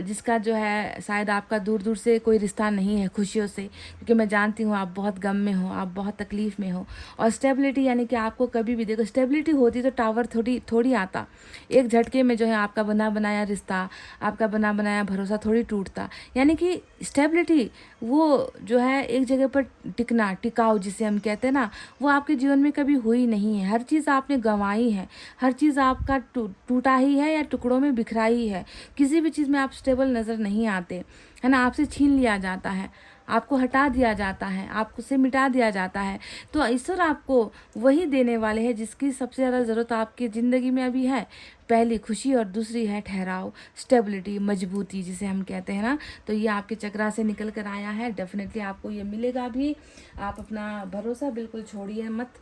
जिसका जो है शायद आपका दूर दूर से कोई रिश्ता नहीं है खुशियों से, क्योंकि मैं जानती हूँ आप बहुत गम में हो, आप बहुत तकलीफ़ में हो। और स्टेबिलिटी यानी कि आपको कभी भी देखो, स्टेबिलिटी होती तो टावर थोड़ी आता, एक झटके में जो है आपका बना बनाया रिश्ता, आपका बना बनाया भरोसा थोड़ी टूटता। यानी कि स्टेबिलिटी वो जो है एक जगह पर टिकना, टिकाऊ जिसे हम कहते हैं ना, वो आपके जीवन में कभी हुई नहीं है। हर चीज़ आपने गंवाई है, हर चीज़ आपका टूटा ही है या टुकड़ों में बिखरा ही है। किसी भी चीज़ में आप स्टेबल नज़र नहीं आते, है ना। आपसे छीन लिया जाता है, आपको हटा दिया जाता है, आपको से मिटा दिया जाता है। तो ईश्वर आपको वही देने वाले हैं जिसकी सबसे ज़्यादा ज़रूरत आपकी ज़िंदगी में अभी है। पहली खुशी और दूसरी है ठहराव, स्टेबिलिटी, मजबूती जिसे हम कहते हैं ना। तो ये आपके चक्रा से निकल कर आया है, डेफिनेटली आपको ये मिलेगा भी। आप अपना भरोसा बिल्कुल छोड़िए मत।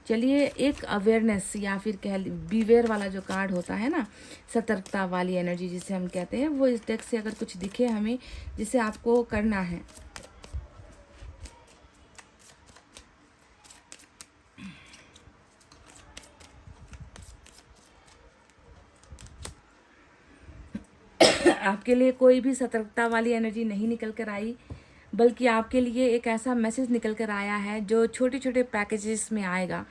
चलिए, एक अवेयरनेस या फिर कह बीवेयर वाला जो कार्ड होता है ना, सतर्कता वाली एनर्जी जिसे हम कहते हैं, वो इस डेक से अगर कुछ दिखे हमें जिसे आपको करना है। आपके लिए कोई भी सतर्कता वाली एनर्जी नहीं निकल कर आई, बल्कि आपके लिए एक ऐसा मैसेज निकल कर आया है जो छोटे छोटे पैकेजेस में आएगा।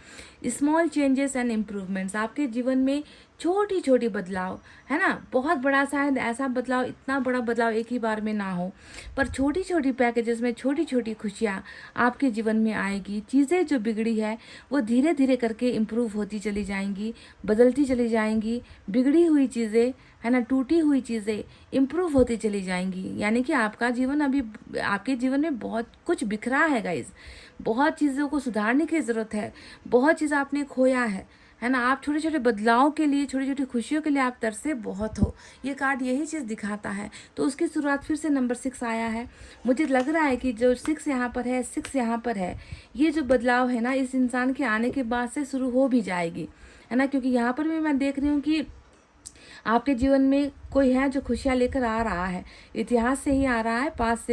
स्मॉल चेंजेस एंड इम्प्रूवमेंट्स, आपके जीवन में छोटी छोटी बदलाव, है ना। बहुत बड़ा शायद ऐसा बदलाव, इतना बड़ा बदलाव एक ही बार में ना हो, पर छोटी छोटी पैकेजेस में छोटी छोटी खुशियाँ आपके जीवन में आएगी। चीज़ें जो बिगड़ी है वो धीरे धीरे करके इम्प्रूव होती चली जाएंगी, बदलती चली जाएंगी। बिगड़ी हुई चीज़ें, है ना, टूटी हुई चीज़ें इम्प्रूव होती चली जाएंगी। यानी कि आपका जीवन अभी, आपके जीवन में बहुत कुछ बिखरा है गाइज। बहुत चीज़ों को सुधारने की ज़रूरत है, बहुत चीज़ आपने खोया है ना। आप छोटे छोटे बदलाव के लिए, छोटी छोटी खुशियों के लिए आप तरसे बहुत हो। ये कार्ड यही चीज़ दिखाता है। तो उसकी शुरुआत फिर से नंबर 6 आया है। मुझे लग रहा है कि जो 6 यहाँ पर है, 6 यहाँ पर है, ये जो बदलाव है ना, इस इंसान के आने के बाद से शुरू हो भी जाएगी, है ना। क्योंकि यहाँ पर भी मैं देख रही हूँ कि आपके जीवन में कोई है जो खुशियाँ लेकर आ रहा है। इतिहास से ही आ रहा है, पास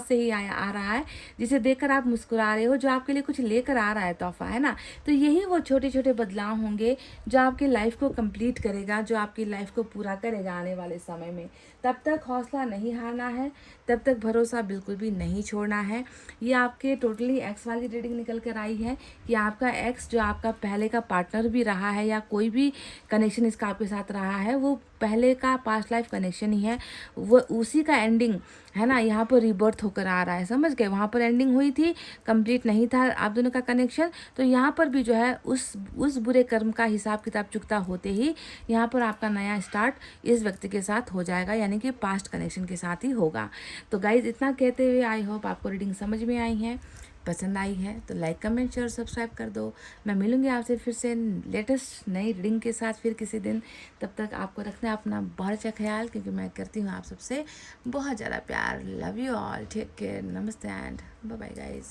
से ही आ रहा है, जिसे देखकर आप मुस्कुरा रहे हो, जो आपके लिए कुछ लेकर आ रहा है तोहफा, है ना। तो यही वो छोटे छोटे बदलाव होंगे जो आपकी लाइफ को कंप्लीट करेगा, जो आपकी लाइफ को पूरा करेगा आने वाले समय में। तब तक हौसला नहीं हारना है, तब तक भरोसा बिल्कुल भी नहीं छोड़ना है। ये आपके टोटली एक्स वाली रीडिंग निकल कर आई है कि आपका एक्स जो आपका पहले का पार्टनर भी रहा है, या कोई भी कनेक्शन इसका आपके साथ रहा है, वो पहले का पास्ट लाइफ कनेक्शन ही है। वो उसी का एंडिंग, है ना, यहाँ पर रिबर्थ होकर आ रहा है। समझ गए, वहाँ पर एंडिंग हुई थी, कंप्लीट नहीं था आप दोनों का कनेक्शन। तो यहाँ पर भी जो है उस बुरे कर्म का हिसाब किताब चुकता होते ही यहाँ पर आपका नया स्टार्ट इस व्यक्ति के साथ हो जाएगा, यानी कि पास्ट कनेक्शन के साथ ही होगा। तो गाइज, इतना कहते हुए आई होप आपको रीडिंग समझ में आई है, पसंद आई है तो लाइक कमेंट शेयर सब्सक्राइब कर दो। मैं मिलूंगी आपसे फिर से लेटेस्ट नई रीडिंग के साथ फिर किसी दिन। तब तक आपको रखना अपना बहुत अच्छा ख्याल, क्योंकि मैं करती हूँ आप सबसे बहुत ज़्यादा प्यार। Love you all, take care, नमस्ते and bye bye guys.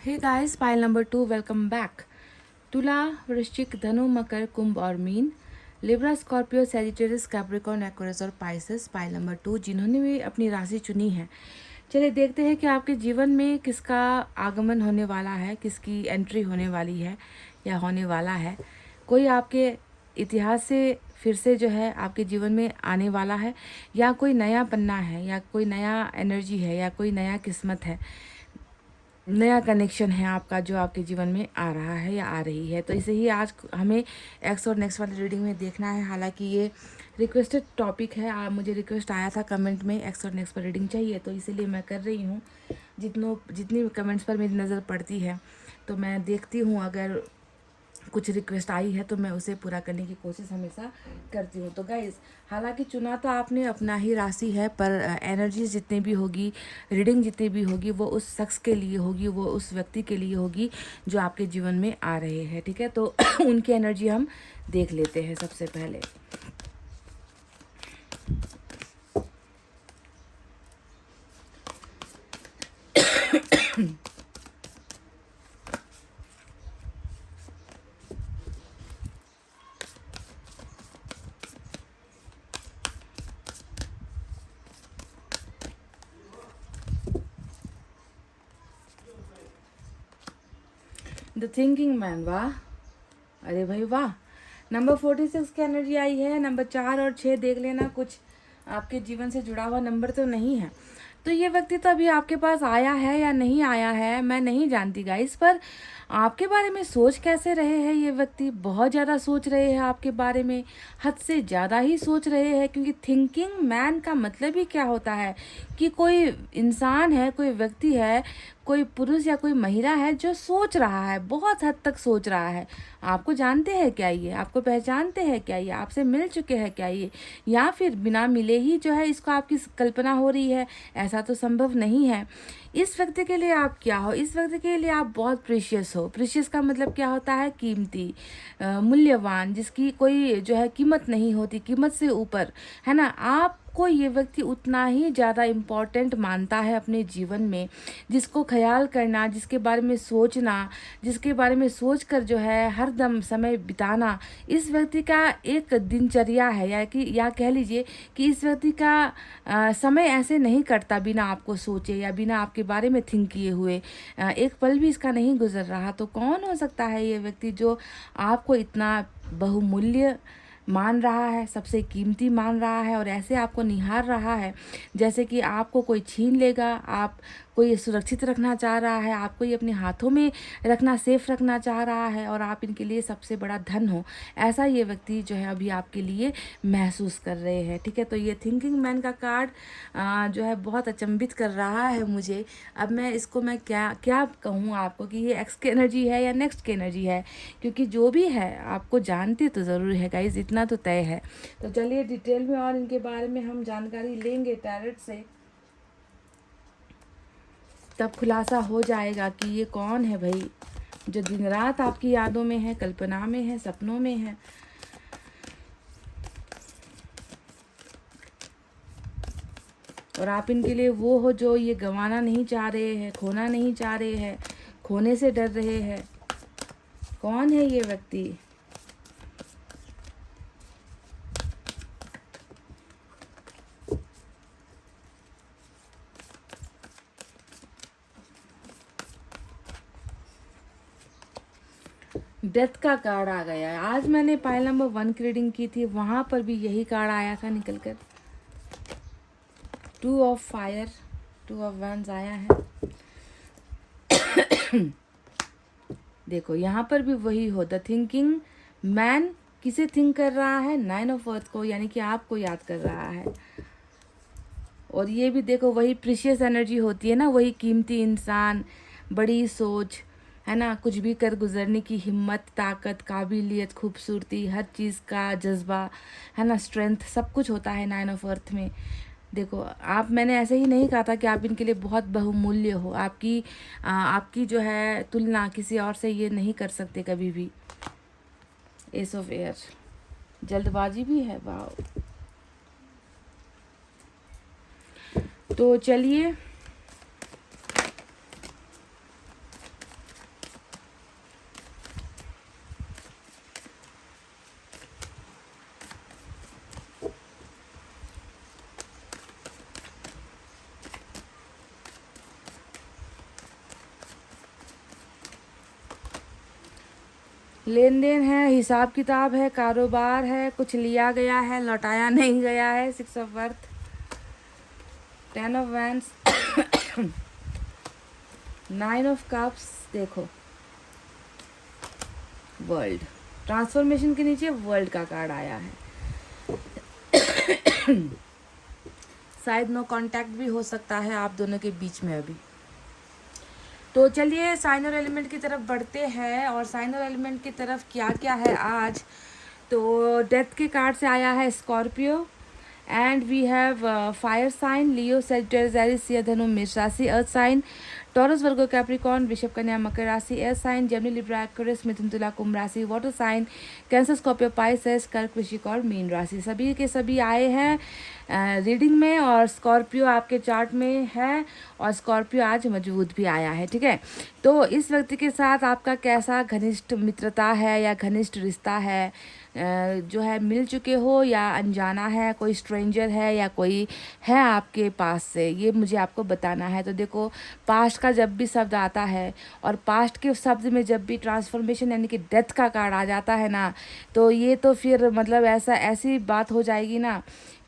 Hey guys, pile number 2, welcome back. Tula, Vrishchik, Dhanu, Makar, Kumbh और Meen, Libra, Scorpio, Sagittarius, Capricorn, Aquarius और पाइसेस। पाइल नंबर 2, जिन्होंने भी अपनी राशि चुनी है। चलिए देखते हैं कि आपके जीवन में किसका आगमन होने वाला है, किसकी एंट्री होने वाली है या होने वाला है। कोई आपके इतिहास से फिर से जो है आपके जीवन में आने वाला है, या कोई नया पन्ना है, या कोई नया एनर्जी है, या कोई नया किस्मत है, नया कनेक्शन है आपका जो आपके जीवन में आ रहा है या आ रही है। तो इसे ही आज हमें एक्स और नेक्स्ट वाली रीडिंग में देखना है। हालांकि ये रिक्वेस्टेड टॉपिक है, मुझे रिक्वेस्ट आया था कमेंट में एक्स और नेक्स्ट पर रीडिंग चाहिए, तो इसीलिए मैं कर रही हूँ। जितनी कमेंट्स पर मेरी नज़र पड़ती है तो मैं देखती हूँ, अगर कुछ रिक्वेस्ट आई है तो मैं उसे पूरा करने की कोशिश हमेशा करती हूँ। तो गाइज़, हालांकि चुना तो आपने अपना ही राशि है, पर एनर्जीज जितनी भी होगी, रीडिंग जितनी भी होगी, वो उस शख्स के लिए होगी, वो उस व्यक्ति के लिए होगी जो आपके जीवन में आ रहे हैं। ठीक है, तो उनकी एनर्जी हम देख लेते हैं सबसे पहले। द थिंकिंग मैन, वाह, अरे भाई वाह। नंबर 46 की एनर्जी आई है। नंबर 4 और 6 देख लेना, कुछ आपके जीवन से जुड़ा हुआ नंबर तो नहीं है। तो ये व्यक्ति तो अभी आपके पास आया है या नहीं आया है मैं नहीं जानती गाइस, पर आपके बारे में सोच कैसे रहे हैं ये व्यक्ति? बहुत ज़्यादा सोच रहे हैं आपके बारे में, हद से ज़्यादा ही सोच रहे हैं, क्योंकि थिंकिंग मैन का मतलब ही क्या होता है कि कोई इंसान है, कोई व्यक्ति है, कोई पुरुष या कोई महिला है जो सोच रहा है, बहुत हद तक सोच रहा है। आपको जानते हैं क्या ये? आपको पहचानते हैं क्या ये? आपसे मिल चुके हैं क्या ये? या फिर बिना मिले ही जो है इसको आपकी कल्पना हो रही है? ऐसा तो संभव नहीं है। इस व्यक्ति के लिए आप क्या हो? इस व्यक्ति के लिए आप बहुत प्रीशियस हो। प्रीशियस का मतलब क्या होता है? कीमती, मूल्यवान, जिसकी कोई जो है कीमत नहीं होती, कीमत से ऊपर, है ना। आपको ये व्यक्ति उतना ही ज़्यादा इम्पोर्टेंट मानता है अपने जीवन में, जिसको ख्याल करना, जिसके बारे में सोचना, जिसके बारे में सोच कर जो है हर दम समय बिताना इस व्यक्ति का एक दिनचर्या है, या कह लीजिए कि इस व्यक्ति का समय ऐसे नहीं कटता बिना आपको सोचे या बिना आपके बारे में थिंक किए हुए। एक पल भी इसका नहीं गुजर रहा। तो कौन हो सकता है ये व्यक्ति जो आपको इतना बहुमूल्य मान रहा है, सबसे कीमती मान रहा है और ऐसे आपको निहार रहा है जैसे कि आपको कोई छीन लेगा, आप कोई सुरक्षित रखना चाह रहा है, आपको ये अपने हाथों में रखना, सेफ रखना चाह रहा है और आप इनके लिए सबसे बड़ा धन हो, ऐसा ये व्यक्ति जो है अभी आपके लिए महसूस कर रहे हैं। ठीक है, तो ये थिंकिंग मैन का कार्ड जो है बहुत अचंभित कर रहा है मुझे। अब मैं इसको मैं क्या क्या कहूँ आपको कि ये एक्स की एनर्जी है या नेक्स्ट की एनर्जी है, क्योंकि जो भी है आपको जानते तो ज़रूर है गाइज, इतना तो तय है। तो चलिए डिटेल में और इनके बारे में हम जानकारी लेंगे टैरेट से, तब खुलासा हो जाएगा कि ये कौन है भाई जो दिन रात आपकी यादों में है, कल्पना में है, सपनों में है। और आप इनके लिए वो हो जो ये गंवाना नहीं चाह रहे हैं, खोना नहीं चाह रहे हैं, खोने से डर रहे हैं। कौन है ये व्यक्ति? डेथ का कार्ड आ गया है। आज मैंने पाइल नंबर 1 की रीडिंग की थी, वहां पर भी यही कार्ड आया था निकल कर। 2 ऑफ फायर, 2 ऑफ वैंड्स आया है। देखो यहाँ पर भी वही हो, द थिंकिंग मैन किसे थिंक कर रहा है? 9 ऑफ अर्थ को, यानी कि आपको याद कर रहा है। और ये भी देखो वही प्रीशियस एनर्जी होती है ना, वही कीमती इंसान, बड़ी सोच, है ना, कुछ भी कर गुजरने की हिम्मत, ताकत, काबिलियत, खूबसूरती, हर चीज़ का जज्बा, है ना, स्ट्रेंथ, सब कुछ होता है 9 ऑफ अर्थ में। देखो आप, मैंने ऐसे ही नहीं कहा था कि आप इनके लिए बहुत बहुमूल्य हो। आपकी जो है तुलना किसी और से ये नहीं कर सकते कभी भी। एस ऑफ एयर, जल्दबाजी भी है, वाह। तो चलिए लेन देन है, हिसाब किताब है, कारोबार है, कुछ लिया गया है, लौटाया नहीं गया है। 6 of earth, 10 of wands, 9 of cups. देखो वर्ल्ड, ट्रांसफॉर्मेशन के नीचे वर्ल्ड का कार्ड आया है। शायद नो कांटेक्ट भी हो सकता है आप दोनों के बीच में अभी। तो चलिए साइन और एलिमेंट की तरफ बढ़ते हैं, और साइन और एलिमेंट की तरफ क्या क्या है आज। तो डेथ के कार्ड से आया है Scorpio, and we have fire sign, Leo, Sagittarius, Aries, Singh, Dhanu, Mesh राशि। Earth sign Taurus, Virgo, Capricorn, Vrishabh, Kanya, Makar राशि। Air sign Gemini, Libra, Aquarius, Mithun, Tula, Kumbh राशि। Water sign Cancer, Scorpio, Pisces, Kark, Vrishchik और मीन राशि। सभी के सभी आए हैं रीडिंग में, और स्कॉर्पियो आपके चार्ट में है, और स्कॉर्पियो आज मजबूत भी आया है। ठीक है, तो इस व्यक्ति के साथ आपका कैसा घनिष्ठ मित्रता है या घनिष्ठ रिश्ता है, जो है मिल चुके हो या अनजाना है, कोई स्ट्रेंजर है या कोई है आपके पास से, ये मुझे आपको बताना है। तो देखो पास्ट का जब भी शब्द आता है, और पास्ट के शब्द में जब भी ट्रांसफॉर्मेशन यानी कि डेथ का कार्ड आ जाता है ना, तो ये तो फिर मतलब ऐसी बात हो जाएगी ना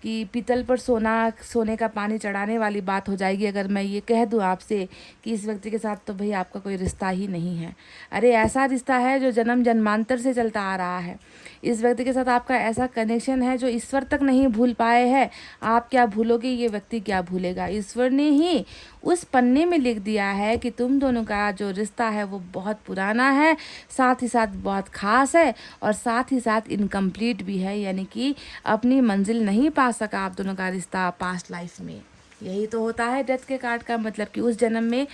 कि पीतल पर सोने का पानी चढ़ाने वाली बात हो जाएगी अगर मैं ये कह दूँ आपसे कि इस व्यक्ति के साथ तो भाई आपका कोई रिश्ता ही नहीं है। अरे ऐसा रिश्ता है जो जन्म जन्मांतर से चलता आ रहा है। इस व्यक्ति के साथ आपका ऐसा कनेक्शन है जो ईश्वर तक नहीं भूल पाए हैं। आप क्या भूलोगे, ये व्यक्ति क्या भूलेगा। ईश्वर ने ही उस पन्ने में लिख दिया है कि तुम दोनों का जो रिश्ता है वो बहुत पुराना है, साथ ही साथ बहुत ख़ास है और साथ ही साथ इनकम्प्लीट भी है, यानी कि अपनी मंजिल नहीं पा सका आप दोनों का रिश्ता पास्ट लाइफ में। यही तो होता है डेथ के कार्ड का मतलब कि उस जन्म में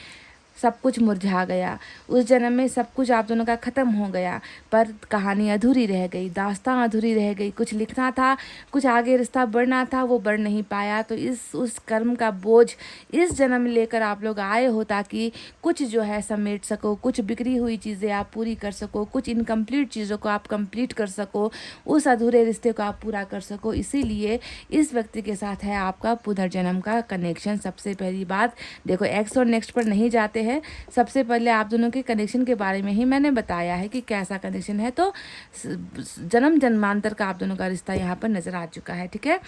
सब कुछ मुरझा गया, उस जन्म में सब कुछ आप दोनों का ख़त्म हो गया, पर कहानी अधूरी रह गई, दास्तां अधूरी रह गई। कुछ लिखना था, कुछ आगे रिश्ता बढ़ना था, वो बढ़ नहीं पाया। तो उस कर्म का बोझ इस जन्म में लेकर आप लोग आए हो ताकि कुछ जो है समेट सको, कुछ बिखरी हुई चीज़ें आप पूरी कर सको, कुछ इनकम्प्लीट चीज़ों को आप कंप्लीट कर सको, उस अधूरे रिश्ते को आप पूरा कर सको। इसीलिए इस व्यक्ति के साथ है आपका पुनर्जन्म का कनेक्शन। सबसे पहली बात देखो, एक्स और नेक्स्ट पर नहीं जाते हैं, सबसे पहले आप दोनों के कनेक्शन के बारे में ही मैंने बताया है कि कैसा कनेक्शन है। तो जन्म जन्मांतर का आप दोनों का रिश्ता यहाँ पर नज़र आ चुका है, ठीक है।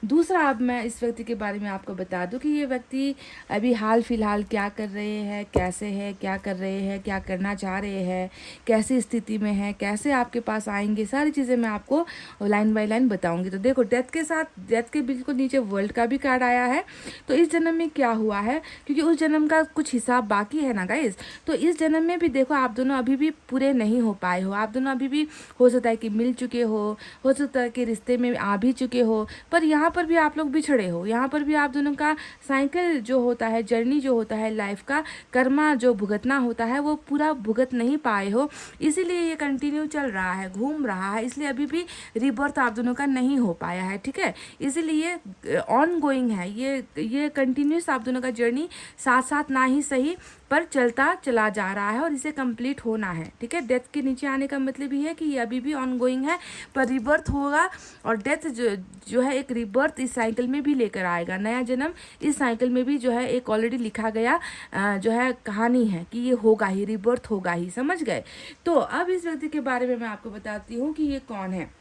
दूसरा, अब मैं इस व्यक्ति के बारे में आपको बता दूं कि ये व्यक्ति अभी हाल फिलहाल क्या कर रहे हैं, कैसे है, क्या कर रहे हैं, क्या करना चाह रहे हैं, कैसी स्थिति में है, कैसे आपके पास आएंगे, सारी चीज़ें मैं आपको लाइन बाय लाइन बताऊंगी। तो देखो, डेथ के साथ, डेथ के बिल्कुल नीचे वर्ल्ड का भी कार्ड आया है। तो इस जन्म में क्या हुआ है, क्योंकि उस जन्म का कुछ हिसाब बाकी है ना गाइस। तो इस जन्म में भी देखो, आप दोनों अभी भी पूरे नहीं हो पाए हो। आप दोनों अभी भी हो सकता है कि मिल चुके हो सकता है कि रिश्ते में आ भी चुके हो, पर यहाँ पर भी आप लोग बिछड़े हो। यहाँ पर भी आप दोनों का साइकिल जो होता है, जर्नी जो होता है, लाइफ का कर्मा जो भुगतना होता है, वो पूरा भुगत नहीं पाए हो। इसीलिए ये कंटिन्यू चल रहा है, घूम रहा है, इसलिए अभी भी रिबर्थ आप दोनों का नहीं हो पाया है, ठीक है। इसीलिए ऑन गोइंग है ये कंटिन्यूस आप दोनों का जर्नी, साथ साथ ना ही सही पर चलता चला जा रहा है और इसे कंप्लीट होना है, ठीक है। डेथ के नीचे आने का मतलब ये है कि ये अभी भी ऑन गोइंग है, पर रिबर्थ होगा और डेथ जो है एक रिबर्थ इस साइकिल में भी लेकर आएगा। नया जन्म इस साइकिल में भी जो है एक ऑलरेडी लिखा गया जो है कहानी है कि ये होगा ही, रिबर्थ होगा ही, समझ गए। तो अब इस व्यक्ति के बारे में मैं आपको बताती हूँ कि ये कौन है।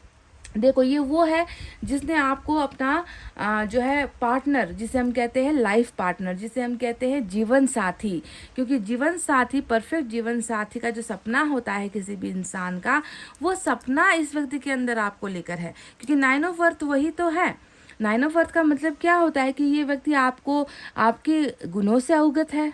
देखो, ये वो है जिसने आपको अपना जो है पार्टनर, जिसे हम कहते हैं लाइफ पार्टनर, जिसे हम कहते हैं जीवन साथी, क्योंकि जीवन साथी, परफेक्ट जीवन साथी का जो सपना होता है किसी भी इंसान का, वो सपना इस व्यक्ति के अंदर आपको लेकर है। क्योंकि 9 ऑफ अर्थ वही तो है। 9 ऑफ अर्थ का मतलब क्या होता है कि ये व्यक्ति आपको आपके गुणों से अवगत है,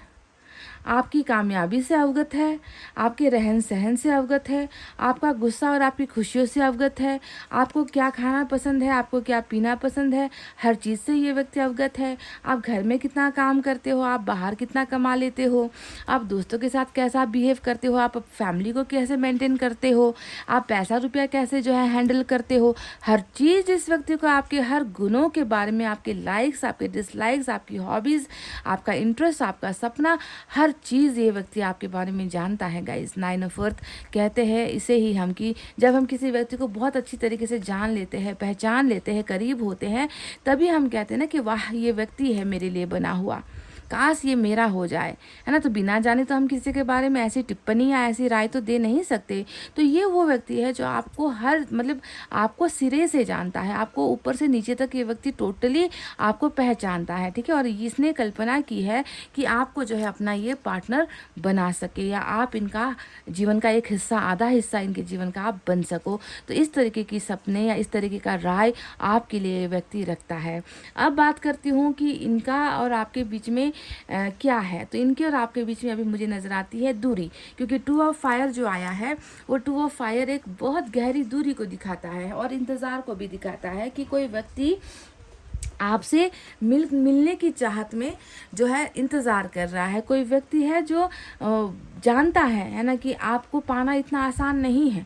आपकी कामयाबी से अवगत है, आपके रहन सहन से अवगत है, आपका गुस्सा और आपकी खुशियों से अवगत है, आपको क्या खाना पसंद है, आपको क्या पीना पसंद है, हर चीज़ से ये व्यक्ति अवगत है। आप घर में कितना काम करते हो, आप बाहर कितना कमा लेते हो, आप दोस्तों के साथ कैसा बिहेव करते हो, आप फैमिली को कैसे मेंटेन करते हो, आप पैसा रुपया कैसे जो है हैंडल करते हो, हर चीज़ इस व्यक्ति को आपके हर गुणों के बारे में, आपके लाइक्स, आपके डिसलाइक्स, आपकी हॉबीज़, आपका इंटरेस्ट, आपका सपना, हर चीज़ ये व्यक्ति आपके बारे में जानता है गाइस। 9 ऑफ अर्थ कहते हैं इसे ही हम कि जब हम किसी व्यक्ति को बहुत अच्छी तरीके से जान लेते हैं, पहचान लेते हैं, करीब होते हैं, तभी हम कहते हैं ना कि वाह, ये व्यक्ति है मेरे लिए बना हुआ, काश ये मेरा हो जाए, है ना। तो बिना जाने तो हम किसी के बारे में ऐसी टिप्पणी या ऐसी राय तो दे नहीं सकते। तो ये वो व्यक्ति है जो आपको हर मतलब आपको सिरे से जानता है, आपको ऊपर से नीचे तक ये व्यक्ति टोटली आपको पहचानता है, ठीक है। और इसने कल्पना की है कि आपको जो है अपना ये पार्टनर बना सके, या आप इनका जीवन का एक हिस्सा, आधा हिस्सा इनके जीवन का आप बन सको। तो इस तरीके की सपने या इस तरीके का राय आपके लिए व्यक्ति रखता है। अब बात करती हूँ कि इनका और आपके बीच में क्या है। तो इनके और आपके बीच में अभी मुझे नज़र आती है दूरी, क्योंकि 2 ऑफ फायर जो आया है वो 2 ऑफ फायर एक बहुत गहरी दूरी को दिखाता है और इंतज़ार को भी दिखाता है कि कोई व्यक्ति आपसे मिलने की चाहत में जो है इंतज़ार कर रहा है। कोई व्यक्ति है जो जानता है ना कि आपको पाना इतना आसान नहीं है,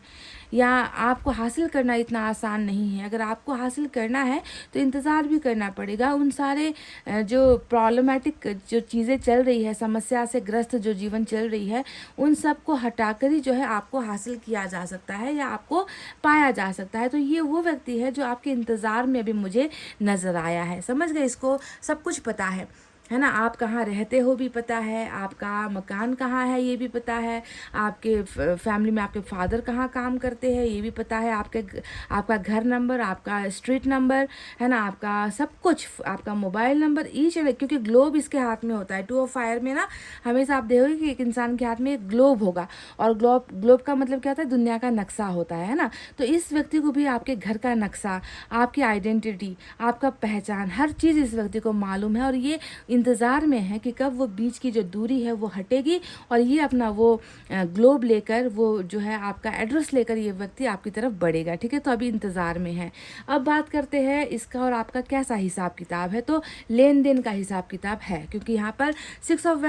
या आपको हासिल करना इतना आसान नहीं है। अगर आपको हासिल करना है तो इंतज़ार भी करना पड़ेगा। उन सारे जो प्रॉब्लमेटिक जो चीज़ें चल रही है, समस्या से ग्रस्त जो जीवन चल रही है, उन सब को हटाकर ही जो है आपको हासिल किया जा सकता है या आपको पाया जा सकता है। तो ये वो व्यक्ति है जो आपके इंतज़ार में अभी मुझे नज़र आया है, समझ गए। इसको सब कुछ पता है। है ना, आप कहाँ रहते हो भी पता है, आपका मकान कहाँ है ये भी पता है, आपके फैमिली में आपके फादर कहाँ काम करते हैं ये भी पता है, आपका घर नंबर, आपका स्ट्रीट नंबर, है ना, आपका सब कुछ, आपका मोबाइल नंबर, ईच एंड, क्योंकि ग्लोब इसके हाथ में होता है। टू ऑफ फायर में ना हमेशा आप देखोगे कि एक इंसान के हाथ में एक ग्लोब होगा, और ग्लोब का मतलब क्या होता है, दुनिया का नक्शा होता है ना। तो इस व्यक्ति को भी आपके घर का नक्शा, आपकी आइडेंटिटी, आपका पहचान, हर चीज़ इस व्यक्ति को मालूम है, और ये इंतज़ार में है कि कब वो बीच की जो दूरी है वो हटेगी, और ये अपना वो ग्लोब लेकर, वो जो है आपका एड्रेस लेकर ये व्यक्ति आपकी तरफ बढ़ेगा। ठीक है, तो अभी इंतज़ार में है। अब बात करते हैं इसका और आपका कैसा हिसाब किताब है। तो लेन देन का हिसाब किताब है, क्योंकि यहाँ पर 6 ऑफ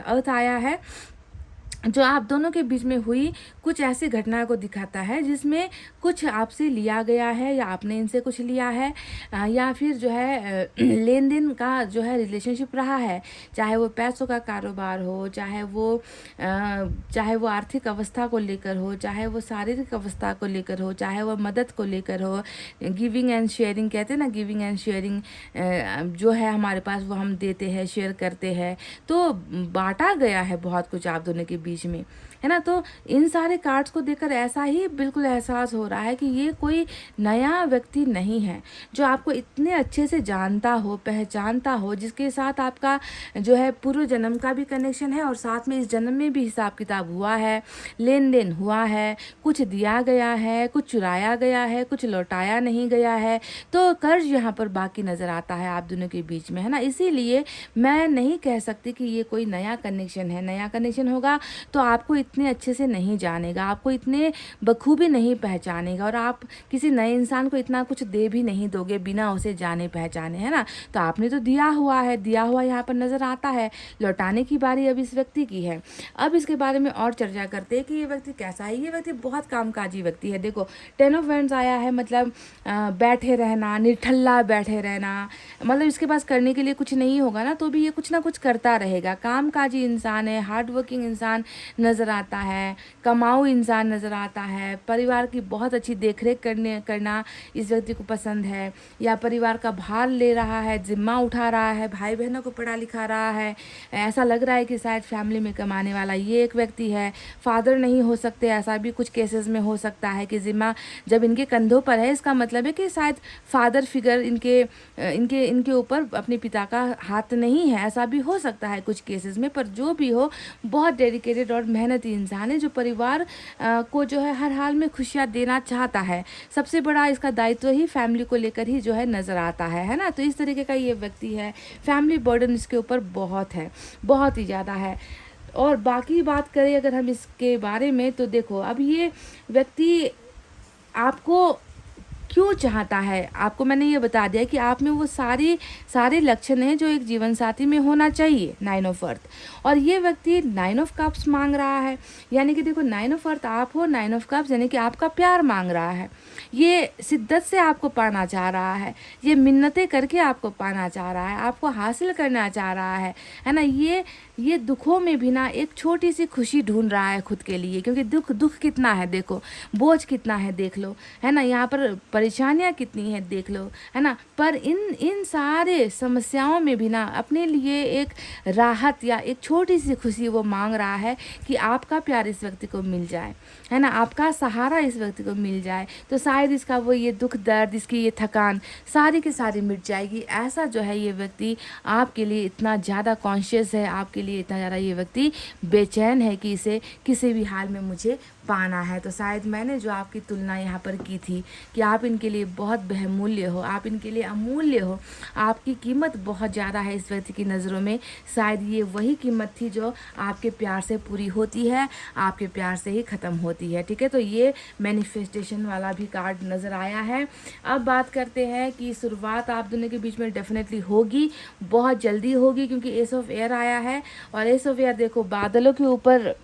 अर्थ आया है, जो आप दोनों के बीच में हुई कुछ ऐसी घटना को दिखाता है जिसमें कुछ आपसे लिया गया है या आपने इनसे कुछ लिया है, या फिर जो है लेन देन का जो है रिलेशनशिप रहा है, चाहे वो पैसों का कारोबार हो, चाहे वो आर्थिक अवस्था को लेकर हो, चाहे वो शारीरिक अवस्था को लेकर हो, चाहे वो मदद को लेकर हो। गिविंग एंड शेयरिंग कहते हैं ना, गिविंग एंड शेयरिंग जो है हमारे पास वो हम देते हैं, शेयर करते हैं, तो बांटा गया है बहुत कुछ आप दोनों के बीच में, है ना। तो इन सारे कार्ड्स को देखकर ऐसा ही बिल्कुल एहसास हो रहा है कि ये कोई नया व्यक्ति नहीं है जो आपको इतने अच्छे से जानता हो, पहचानता हो, जिसके साथ आपका जो है पूर्व जन्म का भी कनेक्शन है, और साथ में इस जन्म में भी हिसाब किताब हुआ है, लेन देन हुआ है, कुछ दिया गया है, कुछ चुराया गया है, कुछ लौटाया नहीं गया है। तो कर्ज यहाँ पर बाकी नज़र आता है आप दोनों के बीच में, है ना। इसीलिए मैं नहीं कह सकती कि ये कोई नया कनेक्शन है। नया कनेक्शन होगा तो आपको इतने अच्छे से नहीं जानेगा, आपको इतने बखूबी नहीं पहचानेगा, और आप किसी नए इंसान को इतना कुछ दे भी नहीं दोगे बिना उसे जाने पहचाने, है ना। तो आपने तो दिया हुआ है, दिया हुआ यहाँ पर नज़र आता है, लौटाने की बारी अब इस व्यक्ति की है। अब इसके बारे में और चर्चा करते हैं कि ये व्यक्ति कैसा है। ये व्यक्ति बहुत कामकाजी व्यक्ति है। देखो 10 ऑफ वैंड्स आया है, मतलब बैठे रहना, निठल्ला बैठे रहना, मतलब इसके पास करने के लिए कुछ नहीं होगा ना, तो भी ये कुछ ना कुछ करता रहेगा। कामकाजी इंसान है, हार्ड वर्किंग इंसान नज़र आता है, कमाऊ इंसान नज़र आता है, परिवार की बहुत अच्छी देखरेख करना इस व्यक्ति को पसंद है, या परिवार का भार ले रहा है, जिम्मा उठा रहा है, भाई बहनों को पढ़ा लिखा रहा है। ऐसा लग रहा है कि शायद फैमिली में कमाने वाला ये एक व्यक्ति है। फादर नहीं हो सकते, ऐसा भी कुछ केसेस में हो सकता है कि जिम्मा जब इनके कंधों पर है, इसका मतलब है कि शायद फादर फिगर इनके ऊपर अपने पिता का हाथ नहीं है, ऐसा भी हो सकता है कुछ केसेस में। पर जो भी हो, बहुत डेडिकेटेड और मेहनती इंसान है, जो परिवार को जो है हर हाल में खुशियाँ देना चाहता है। सबसे बड़ा इसका दायित्व ही फैमिली को लेकर ही जो है नज़र आता है ना। तो इस तरीके का ये व्यक्ति है। फैमिली बर्डन इसके ऊपर बहुत है, बहुत ही ज़्यादा है। और बाकी बात करें अगर हम इसके बारे में, तो देखो अब ये व्यक्ति आपको क्यों चाहता है, आपको मैंने ये बता दिया कि आप में वो सारे लक्षण हैं जो एक जीवन साथी में होना चाहिए। 9 ऑफ अर्थ, और ये व्यक्ति 9 ऑफ कप्स मांग रहा है, यानी कि देखो 9 ऑफ अर्थ आप हो, 9 ऑफ कप्स यानी कि आपका प्यार मांग रहा है। ये शिद्दत से आपको पाना चाह रहा है, ये मिन्नतें करके आपको पाना चाह रहा है, आपको हासिल करना चाह रहा है ना। ये दुखों में भी ना एक छोटी सी खुशी ढूंढ रहा है खुद के लिए, क्योंकि दुख कितना है देखो, बोझ कितना है देख लो, है ना, यहाँ पर परेशानियाँ कितनी है देख लो, है ना। पर इन सारे समस्याओं में भी ना अपने लिए एक राहत या एक छोटी सी खुशी वो मांग रहा है कि आपका प्यार इस व्यक्ति को मिल जाए, है ना, आपका सहारा इस व्यक्ति को मिल जाए, तो शायद इसका वो ये दुख दर्द, इसकी ये थकान सारी की सारी मिट जाएगी। ऐसा जो है ये व्यक्ति आपके लिए इतना ज़्यादा कॉन्शियस है, आपके लिए इतना ज़्यादा ये व्यक्ति बेचैन है कि इसे किसी भी हाल में मुझे पाना है। तो शायद मैंने जो आपकी तुलना यहाँ पर की थी कि आप इनके लिए बहुत बहुमूल्य हो, आप इनके लिए अमूल्य हो, आपकी कीमत बहुत ज़्यादा है इस व्यक्ति की नज़रों में। शायद ये वही कीमत थी जो आपके प्यार से पूरी होती है, आपके प्यार से ही ख़त्म होती है। ठीक है, तो ये मैनिफेस्टेशन वाला भी कार्ड नज़र आया है। अब बात करते हैं कि शुरुआत आप दोनों के बीच में डेफिनेटली होगी, बहुत जल्दी होगी, क्योंकि एस ऑफ एयर आया है, और एस ऑफ एयर देखो बादलों के ऊपर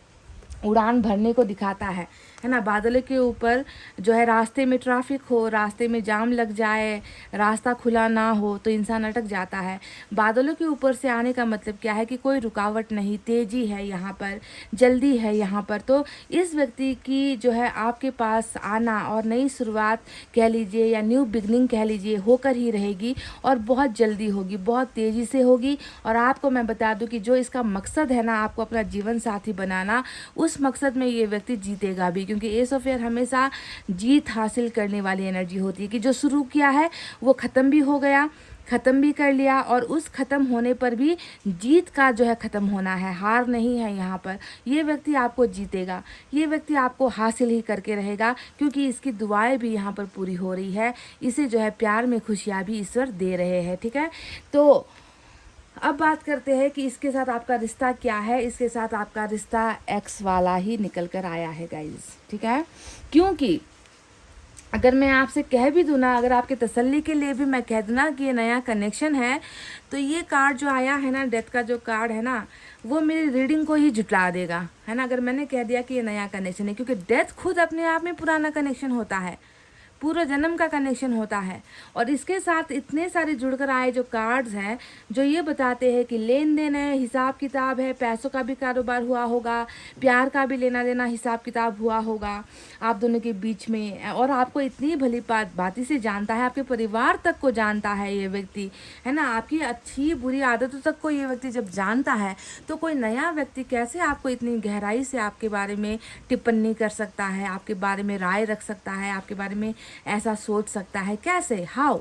उड़ान भरने को दिखाता है ना। बादलों के ऊपर जो है रास्ते में ट्रैफिक हो, रास्ते में जाम लग जाए, रास्ता खुला ना हो तो इंसान अटक जाता है। बादलों के ऊपर से आने का मतलब क्या है कि कोई रुकावट नहीं, तेज़ी है यहाँ पर, जल्दी है यहाँ पर। तो इस व्यक्ति की जो है आपके पास आना और नई शुरुआत कह लीजिए या न्यू बिगनिंग कह लीजिए होकर ही रहेगी और बहुत जल्दी होगी, बहुत तेज़ी से होगी। और आपको मैं बता दूं कि जो इसका मकसद है ना, आपको अपना जीवन साथी बनाना, उस मकसद में ये व्यक्ति जीतेगा भी, क्योंकि एस ऑफ एयर हमेशा जीत हासिल करने वाली एनर्जी होती है कि जो शुरू किया है वो ख़त्म भी हो गया, ख़त्म भी कर लिया, और उस ख़त्म होने पर भी जीत का जो है ख़त्म होना है, हार नहीं है यहाँ पर। ये व्यक्ति आपको जीतेगा, ये व्यक्ति आपको हासिल ही करके रहेगा, क्योंकि इसकी दुआएं भी यहाँ पर पूरी हो रही है। इसे जो है प्यार में खुशियाँ भी ईश्वर दे रहे हैं। ठीक है, तो अब बात करते हैं कि इसके साथ आपका रिश्ता क्या है। इसके साथ आपका रिश्ता एक्स वाला ही निकल कर आया है गाइज। ठीक है, क्योंकि अगर मैं आपसे कह भी दूँ ना, अगर आपके तसल्ली के लिए भी मैं कह दूँ ना कि ये नया कनेक्शन है, तो ये कार्ड जो आया है ना, डेथ का जो कार्ड है ना, वो मेरी रीडिंग को ही झुटला देगा, है ना। अगर मैंने कह दिया कि ये नया कनेक्शन है, क्योंकि डेथ खुद अपने आप में पुराना कनेक्शन होता है, पूरा जन्म का कनेक्शन होता है। और इसके साथ इतने सारे जुड़कर आए जो कार्ड्स हैं, जो ये बताते हैं कि लेन देन है, हिसाब किताब है, पैसों का भी कारोबार हुआ होगा, प्यार का भी लेना देना हिसाब किताब हुआ होगा आप दोनों के बीच में। और आपको इतनी भली भांति से जानता है, आपके परिवार तक को जानता है ये व्यक्ति, है ना। आपकी अच्छी बुरी आदतों तक को ये व्यक्ति जब जानता है, तो कोई नया व्यक्ति कैसे आपको इतनी गहराई से आपके बारे में टिप्पणी कर सकता है, आपके बारे में राय रख सकता है, आपके बारे में ऐसा सोच सकता है? कैसे, हाउ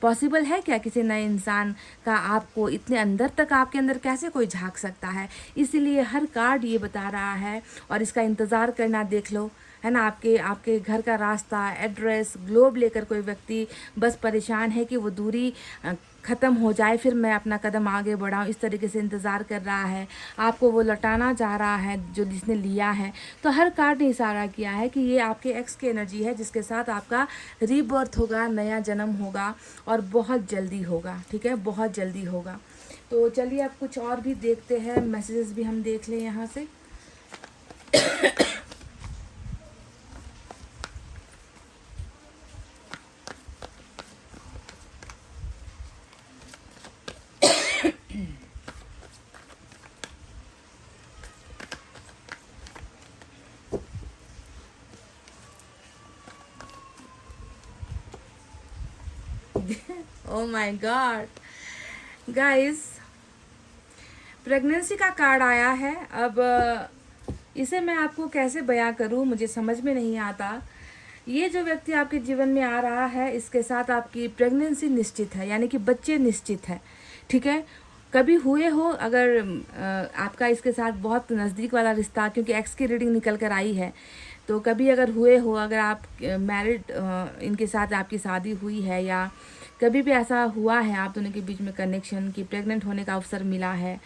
पॉसिबल है क्या किसी नए इंसान का आपको इतने अंदर तक, आपके अंदर कैसे कोई झांक सकता है? इसीलिए हर कार्ड ये बता रहा है, और इसका इंतज़ार करना देख लो, है ना। आपके घर का रास्ता, एड्रेस, ग्लोब लेकर कोई व्यक्ति बस परेशान है कि वो दूरी ख़त्म हो जाए, फिर मैं अपना कदम आगे बढ़ाऊँ, इस तरीके से इंतज़ार कर रहा है। आपको वो लौटाना चाह रहा है जो जिसने लिया है। तो हर कार्ड ने इशारा किया है कि ये आपके एक्स की एनर्जी है, जिसके साथ आपका रीबर्थ होगा, नया जन्म होगा, और बहुत जल्दी होगा। ठीक है, बहुत जल्दी होगा। तो चलिए अब कुछ और भी देखते हैं, मैसेजेस भी हम देख लें यहाँ से। Oh my God guys, pregnancy का कार्ड आया है। अब इसे मैं आपको कैसे बयां करूं, मुझे समझ में नहीं आता। ये जो व्यक्ति आपके जीवन में आ रहा है, इसके साथ आपकी प्रेगनेंसी निश्चित है, यानी कि बच्चे निश्चित है। ठीक है, कभी हुए हो, अगर आपका इसके साथ बहुत नज़दीक वाला रिश्ता, क्योंकि एक्स की रीडिंग निकल कर आई है, तो कभी अगर हुए हो, अगर आप मैरिड, इनके साथ आपकी शादी हुई है, या कभी भी ऐसा हुआ है आप दोनों के बीच में कनेक्शन की प्रेग्नेंट होने का अवसर मिला है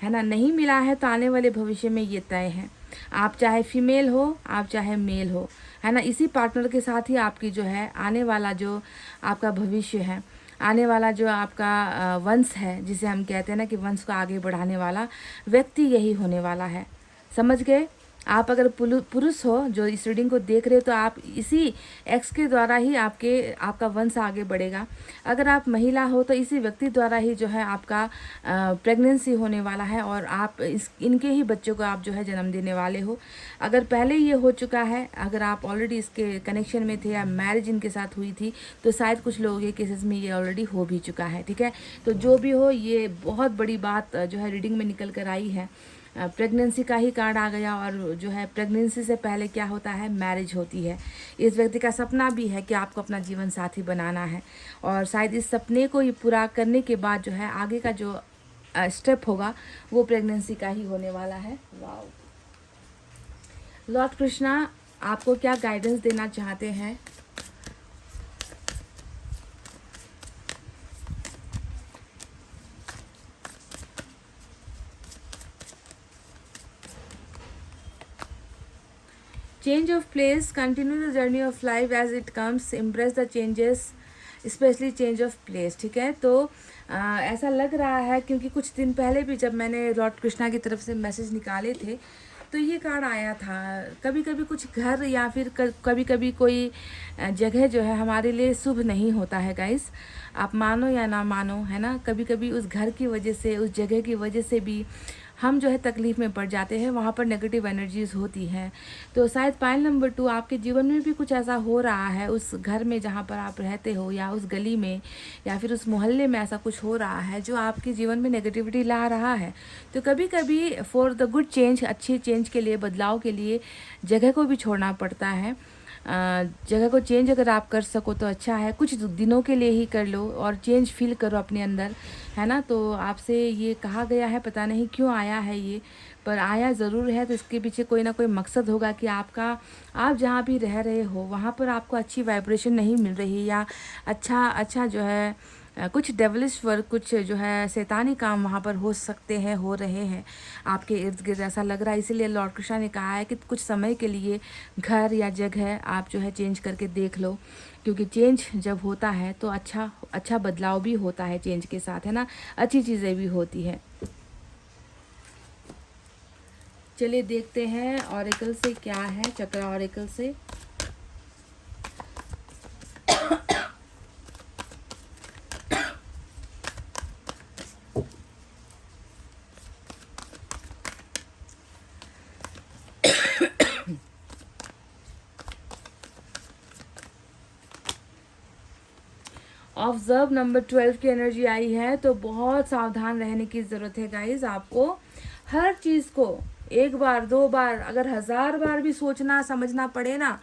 ना, नहीं मिला है, तो आने वाले भविष्य में ये तय है। आप चाहे फीमेल हो, आप चाहे मेल हो, है ना, इसी पार्टनर के साथ ही आपकी जो है आने वाला जो आपका भविष्य है, आने वाला जो आपका वंश है, जिसे हम कहते हैं ना कि वंश को आगे बढ़ाने वाला व्यक्ति यही होने वाला है। समझ गए? आप अगर पुरुष हो जो इस रीडिंग को देख रहे हो, तो आप इसी एक्स के द्वारा ही आपका वंश आगे बढ़ेगा। अगर आप महिला हो तो इसी व्यक्ति द्वारा ही जो है आपका प्रेगनेंसी होने वाला है, और आप इनके ही बच्चों को आप जो है जन्म देने वाले हो। अगर पहले ये हो चुका है, अगर आप ऑलरेडी इसके कनेक्शन में थे या मैरिज इनके साथ हुई थी, तो शायद कुछ लोगों के केसेस में ये ऑलरेडी हो भी चुका है। ठीक है, तो जो भी हो, ये बहुत बड़ी बात जो है रीडिंग में निकल कर आई है। प्रेगनेंसी का ही कार्ड आ गया, और जो है प्रेगनेंसी से पहले क्या होता है, मैरिज होती है। इस व्यक्ति का सपना भी है कि आपको अपना जीवन साथी बनाना है, और शायद इस सपने को ही पूरा करने के बाद जो है आगे का जो स्टेप होगा वो प्रेगनेंसी का ही होने वाला है। वाओ, लॉर्ड कृष्णा आपको क्या गाइडेंस देना चाहते हैं? Change of place, continue the journey of life as it comes, embrace the changes, specially change of place. ठीक है, तो ऐसा लग रहा है, क्योंकि कुछ दिन पहले भी जब मैंने लॉर्ड कृष्णा की तरफ से मैसेज निकाले थे, तो ये कार्ड आया था। कभी कभी कुछ घर या फिर कभी कभी कोई जगह जो है हमारे लिए शुभ नहीं होता है गाइस, आप मानो या ना मानो, है ना। कभी कभी उस घर की वजह से, उस जगह की वजह से भी हम जो है तकलीफ़ में पड़ जाते हैं, वहाँ पर नेगेटिव एनर्जीज़ होती हैं। तो शायद पाइल नंबर 2 आपके जीवन में भी कुछ ऐसा हो रहा है, उस घर में जहाँ पर आप रहते हो, या उस गली में, या फिर उस मोहल्ले में ऐसा कुछ हो रहा है जो आपके जीवन में नेगेटिविटी ला रहा है। तो कभी कभी फॉर द गुड चेंज, अच्छी चेंज के लिए, बदलाव के लिए जगह को भी छोड़ना पड़ता है। जगह को चेंज अगर आप कर सको तो अच्छा है, कुछ दिनों के लिए ही कर लो और चेंज फील करो अपने अंदर, है ना। तो आपसे ये कहा गया है, पता नहीं क्यों आया है ये, पर आया ज़रूर है। तो इसके पीछे कोई ना कोई मकसद होगा कि आप जहाँ भी रह रहे हो वहाँ पर आपको अच्छी वाइब्रेशन नहीं मिल रही, या अच्छा जो है कुछ डेवलिश वर्क, कुछ जो है शैतानी काम वहाँ पर हो सकते हैं, हो रहे हैं आपके इर्द गिर्द, ऐसा लग रहा है। इसीलिए लॉर्ड कृष्णा ने कहा है कि कुछ समय के लिए घर या जगह आप जो है चेंज करके देख लो, क्योंकि चेंज जब होता है तो अच्छा बदलाव भी होता है चेंज के साथ, है ना, अच्छी चीज़ें भी होती है। चलिए देखते हैं ऑरेकल से क्या है, चक्र ऑरेकल से। ऑब्जर्व नंबर 12 की एनर्जी आई है, तो बहुत सावधान रहने की ज़रूरत है गाइज। आपको हर चीज़ को एक बार, दो बार, अगर 1000 बार भी सोचना समझना पड़े ना,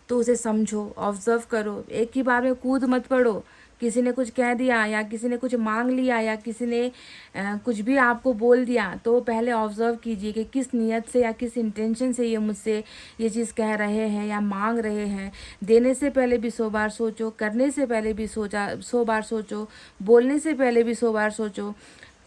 तो उसे समझो, ऑब्जर्व करो। एक ही बार में कूद मत पड़ो। किसी ने कुछ कह दिया, या किसी ने कुछ मांग लिया, या किसी ने कुछ भी आपको बोल दिया, तो पहले ऑब्जर्व कीजिए कि किस नियत से या किस इंटेंशन से ये मुझसे ये चीज़ कह रहे हैं या मांग रहे हैं। देने से पहले भी 100 बार सोचो, करने से पहले भी 100 बार सोचो, बोलने से पहले भी 100 बार सोचो,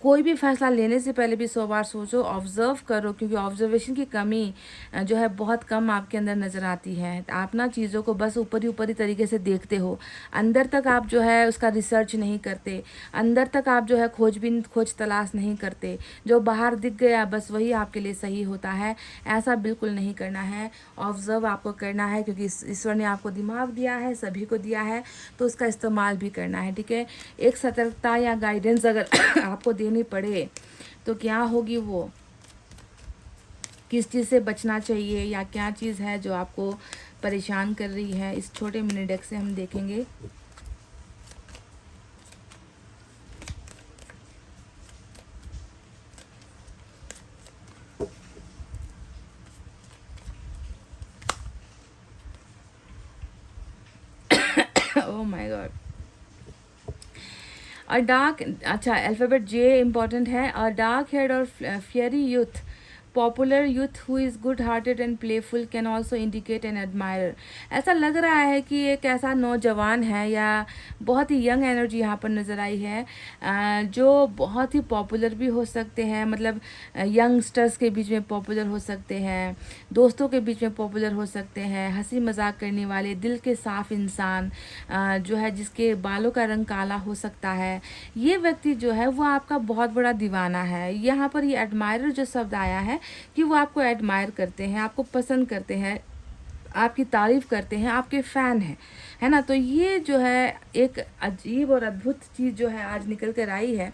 कोई भी फैसला लेने से पहले भी 100 बार सोचो, ऑब्ज़र्व करो। क्योंकि ऑब्जर्वेशन की कमी जो है बहुत कम आपके अंदर नज़र आती है। आप ना चीज़ों को बस ऊपरी तरीके से देखते हो, अंदर तक आप जो है उसका रिसर्च नहीं करते, अंदर तक आप जो है खोज तलाश नहीं करते। जो बाहर दिख गया बस वही आपके लिए सही होता है, ऐसा बिल्कुल नहीं करना है। ऑब्ज़र्व आपको करना है, क्योंकि ईश्वर ने आपको दिमाग दिया है, सभी को दिया है, तो उसका इस्तेमाल भी करना है, ठीक है। एक सतर्कता या गाइडेंस अगर आपको देनी पड़े तो क्या होगी वो, किस चीज़ से बचना चाहिए, या क्या चीज़ है जो आपको परेशान कर रही है, इस छोटे मिनी डेक से हम देखेंगे। Oh my God, a dark, अच्छा अल्फ़ाबेट जे इम्पॉर्टेंट है। अ डार्क हेड और fiery youth, popular youth who is good hearted and playful can also indicate N admirer. ऐसा लग रहा है कि एक ऐसा नौजवान है, या बहुत ही यंग एनर्जी यहाँ पर नज़र आई है, जो बहुत ही पॉपुलर भी हो सकते हैं, मतलब यंगस्टर्स के बीच में पॉपुलर हो सकते हैं, दोस्तों के बीच में पॉपुलर हो सकते हैं, हंसी मजाक करने वाले, दिल के साफ इंसान जो है, जिसके बालों का रंग काला हो सकता है। ये व्यक्ति जो है वो आपका बहुत बड़ा दीवाना है। यहाँ पर ये एडमायरर जो शब्द आया है कि वो आपको एडमायर करते हैं, आपको पसंद करते हैं, आपकी तारीफ़ करते हैं, आपके फ़ैन हैं, है ना। तो ये जो है एक अजीब और अद्भुत चीज़ जो है आज निकल कर आई है।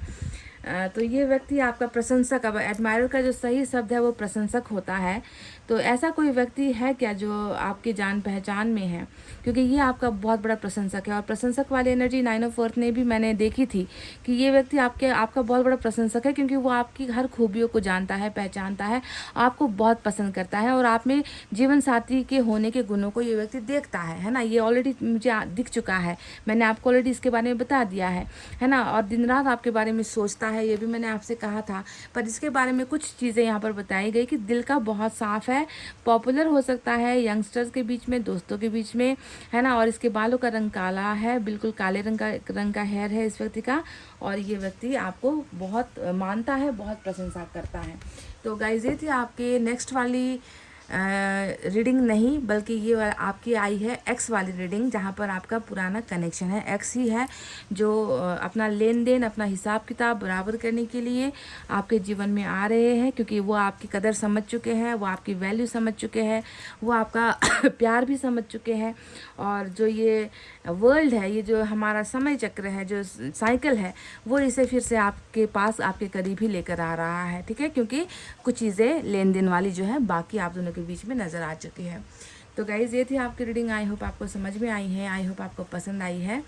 तो ये व्यक्ति आपका प्रशंसक, अब एडमायरर का जो सही शब्द है वो प्रशंसक होता है। तो ऐसा कोई व्यक्ति है क्या जो आपके जान पहचान में है, क्योंकि ये आपका बहुत बड़ा प्रशंसक है। और प्रशंसक वाली एनर्जी 9 ऑफ अर्थ ने भी मैंने देखी थी कि ये व्यक्ति आपका बहुत बड़ा प्रशंसक है, क्योंकि वो आपकी हर खूबियों को जानता है, पहचानता है, आपको बहुत पसंद करता है, और आप में जीवन साथी के होने के गुणों को ये व्यक्ति देखता है ना। ये ऑलरेडी मुझे दिख चुका है, मैंने आपको ऑलरेडी इसके बारे में बता दिया है ना। और दिन रात आपके बारे में सोचता है, ये भी मैंने आपसे कहा था। पर इसके बारे में कुछ चीज़ें यहाँ पर बताई गई कि दिल का बहुत साफ़ है, पॉपुलर हो सकता है यंगस्टर्स के बीच में, दोस्तों के बीच में, है ना। और इसके बालों का रंग काला है, बिल्कुल काले रंग का हेयर है इस व्यक्ति का, और ये व्यक्ति आपको बहुत मानता है, बहुत प्रशंसा करता है। तो गाइस ये थी आपके नेक्स्ट वाली रीडिंग नहीं, बल्कि ये आपकी आई है एक्स वाली रीडिंग, जहाँ पर आपका पुराना कनेक्शन है, एक्स ही है जो अपना लेन देन, अपना हिसाब किताब बराबर करने के लिए आपके जीवन में आ रहे हैं, क्योंकि वो आपकी कदर समझ चुके हैं, वो आपकी वैल्यू समझ चुके हैं, वो आपका प्यार भी समझ चुके हैं। और जो ये वर्ल्ड है, ये जो हमारा समय चक्र है, जो साइकिल है, वो इसे फिर से आपके पास, आपके करीब ही लेकर आ रहा है, ठीक है, क्योंकि कुछ चीज़ें लेन देन वाली जो है बाकी आप दोनों के बीच में नज़र आ चुकी है। तो गाइज़ ये थी आपकी रीडिंग। आई होप आपको समझ में आई है, आई होप आपको पसंद आई है।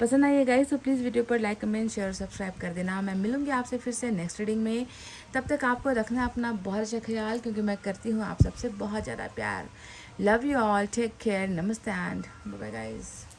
पसंद आई है गाइस तो प्लीज़ वीडियो पर लाइक, कमेंट, शेयर, सब्सक्राइब कर देना। मैं मिलूंगी आपसे फिर से नेक्स्ट रीडिंग में। तब तक आपको रखना अपना बहुत अच्छा ख्याल, क्योंकि मैं करती हूँ आप सबसे बहुत ज़्यादा प्यार। Love you all, take care, नमस्ते एंड बाय बाय गाइस।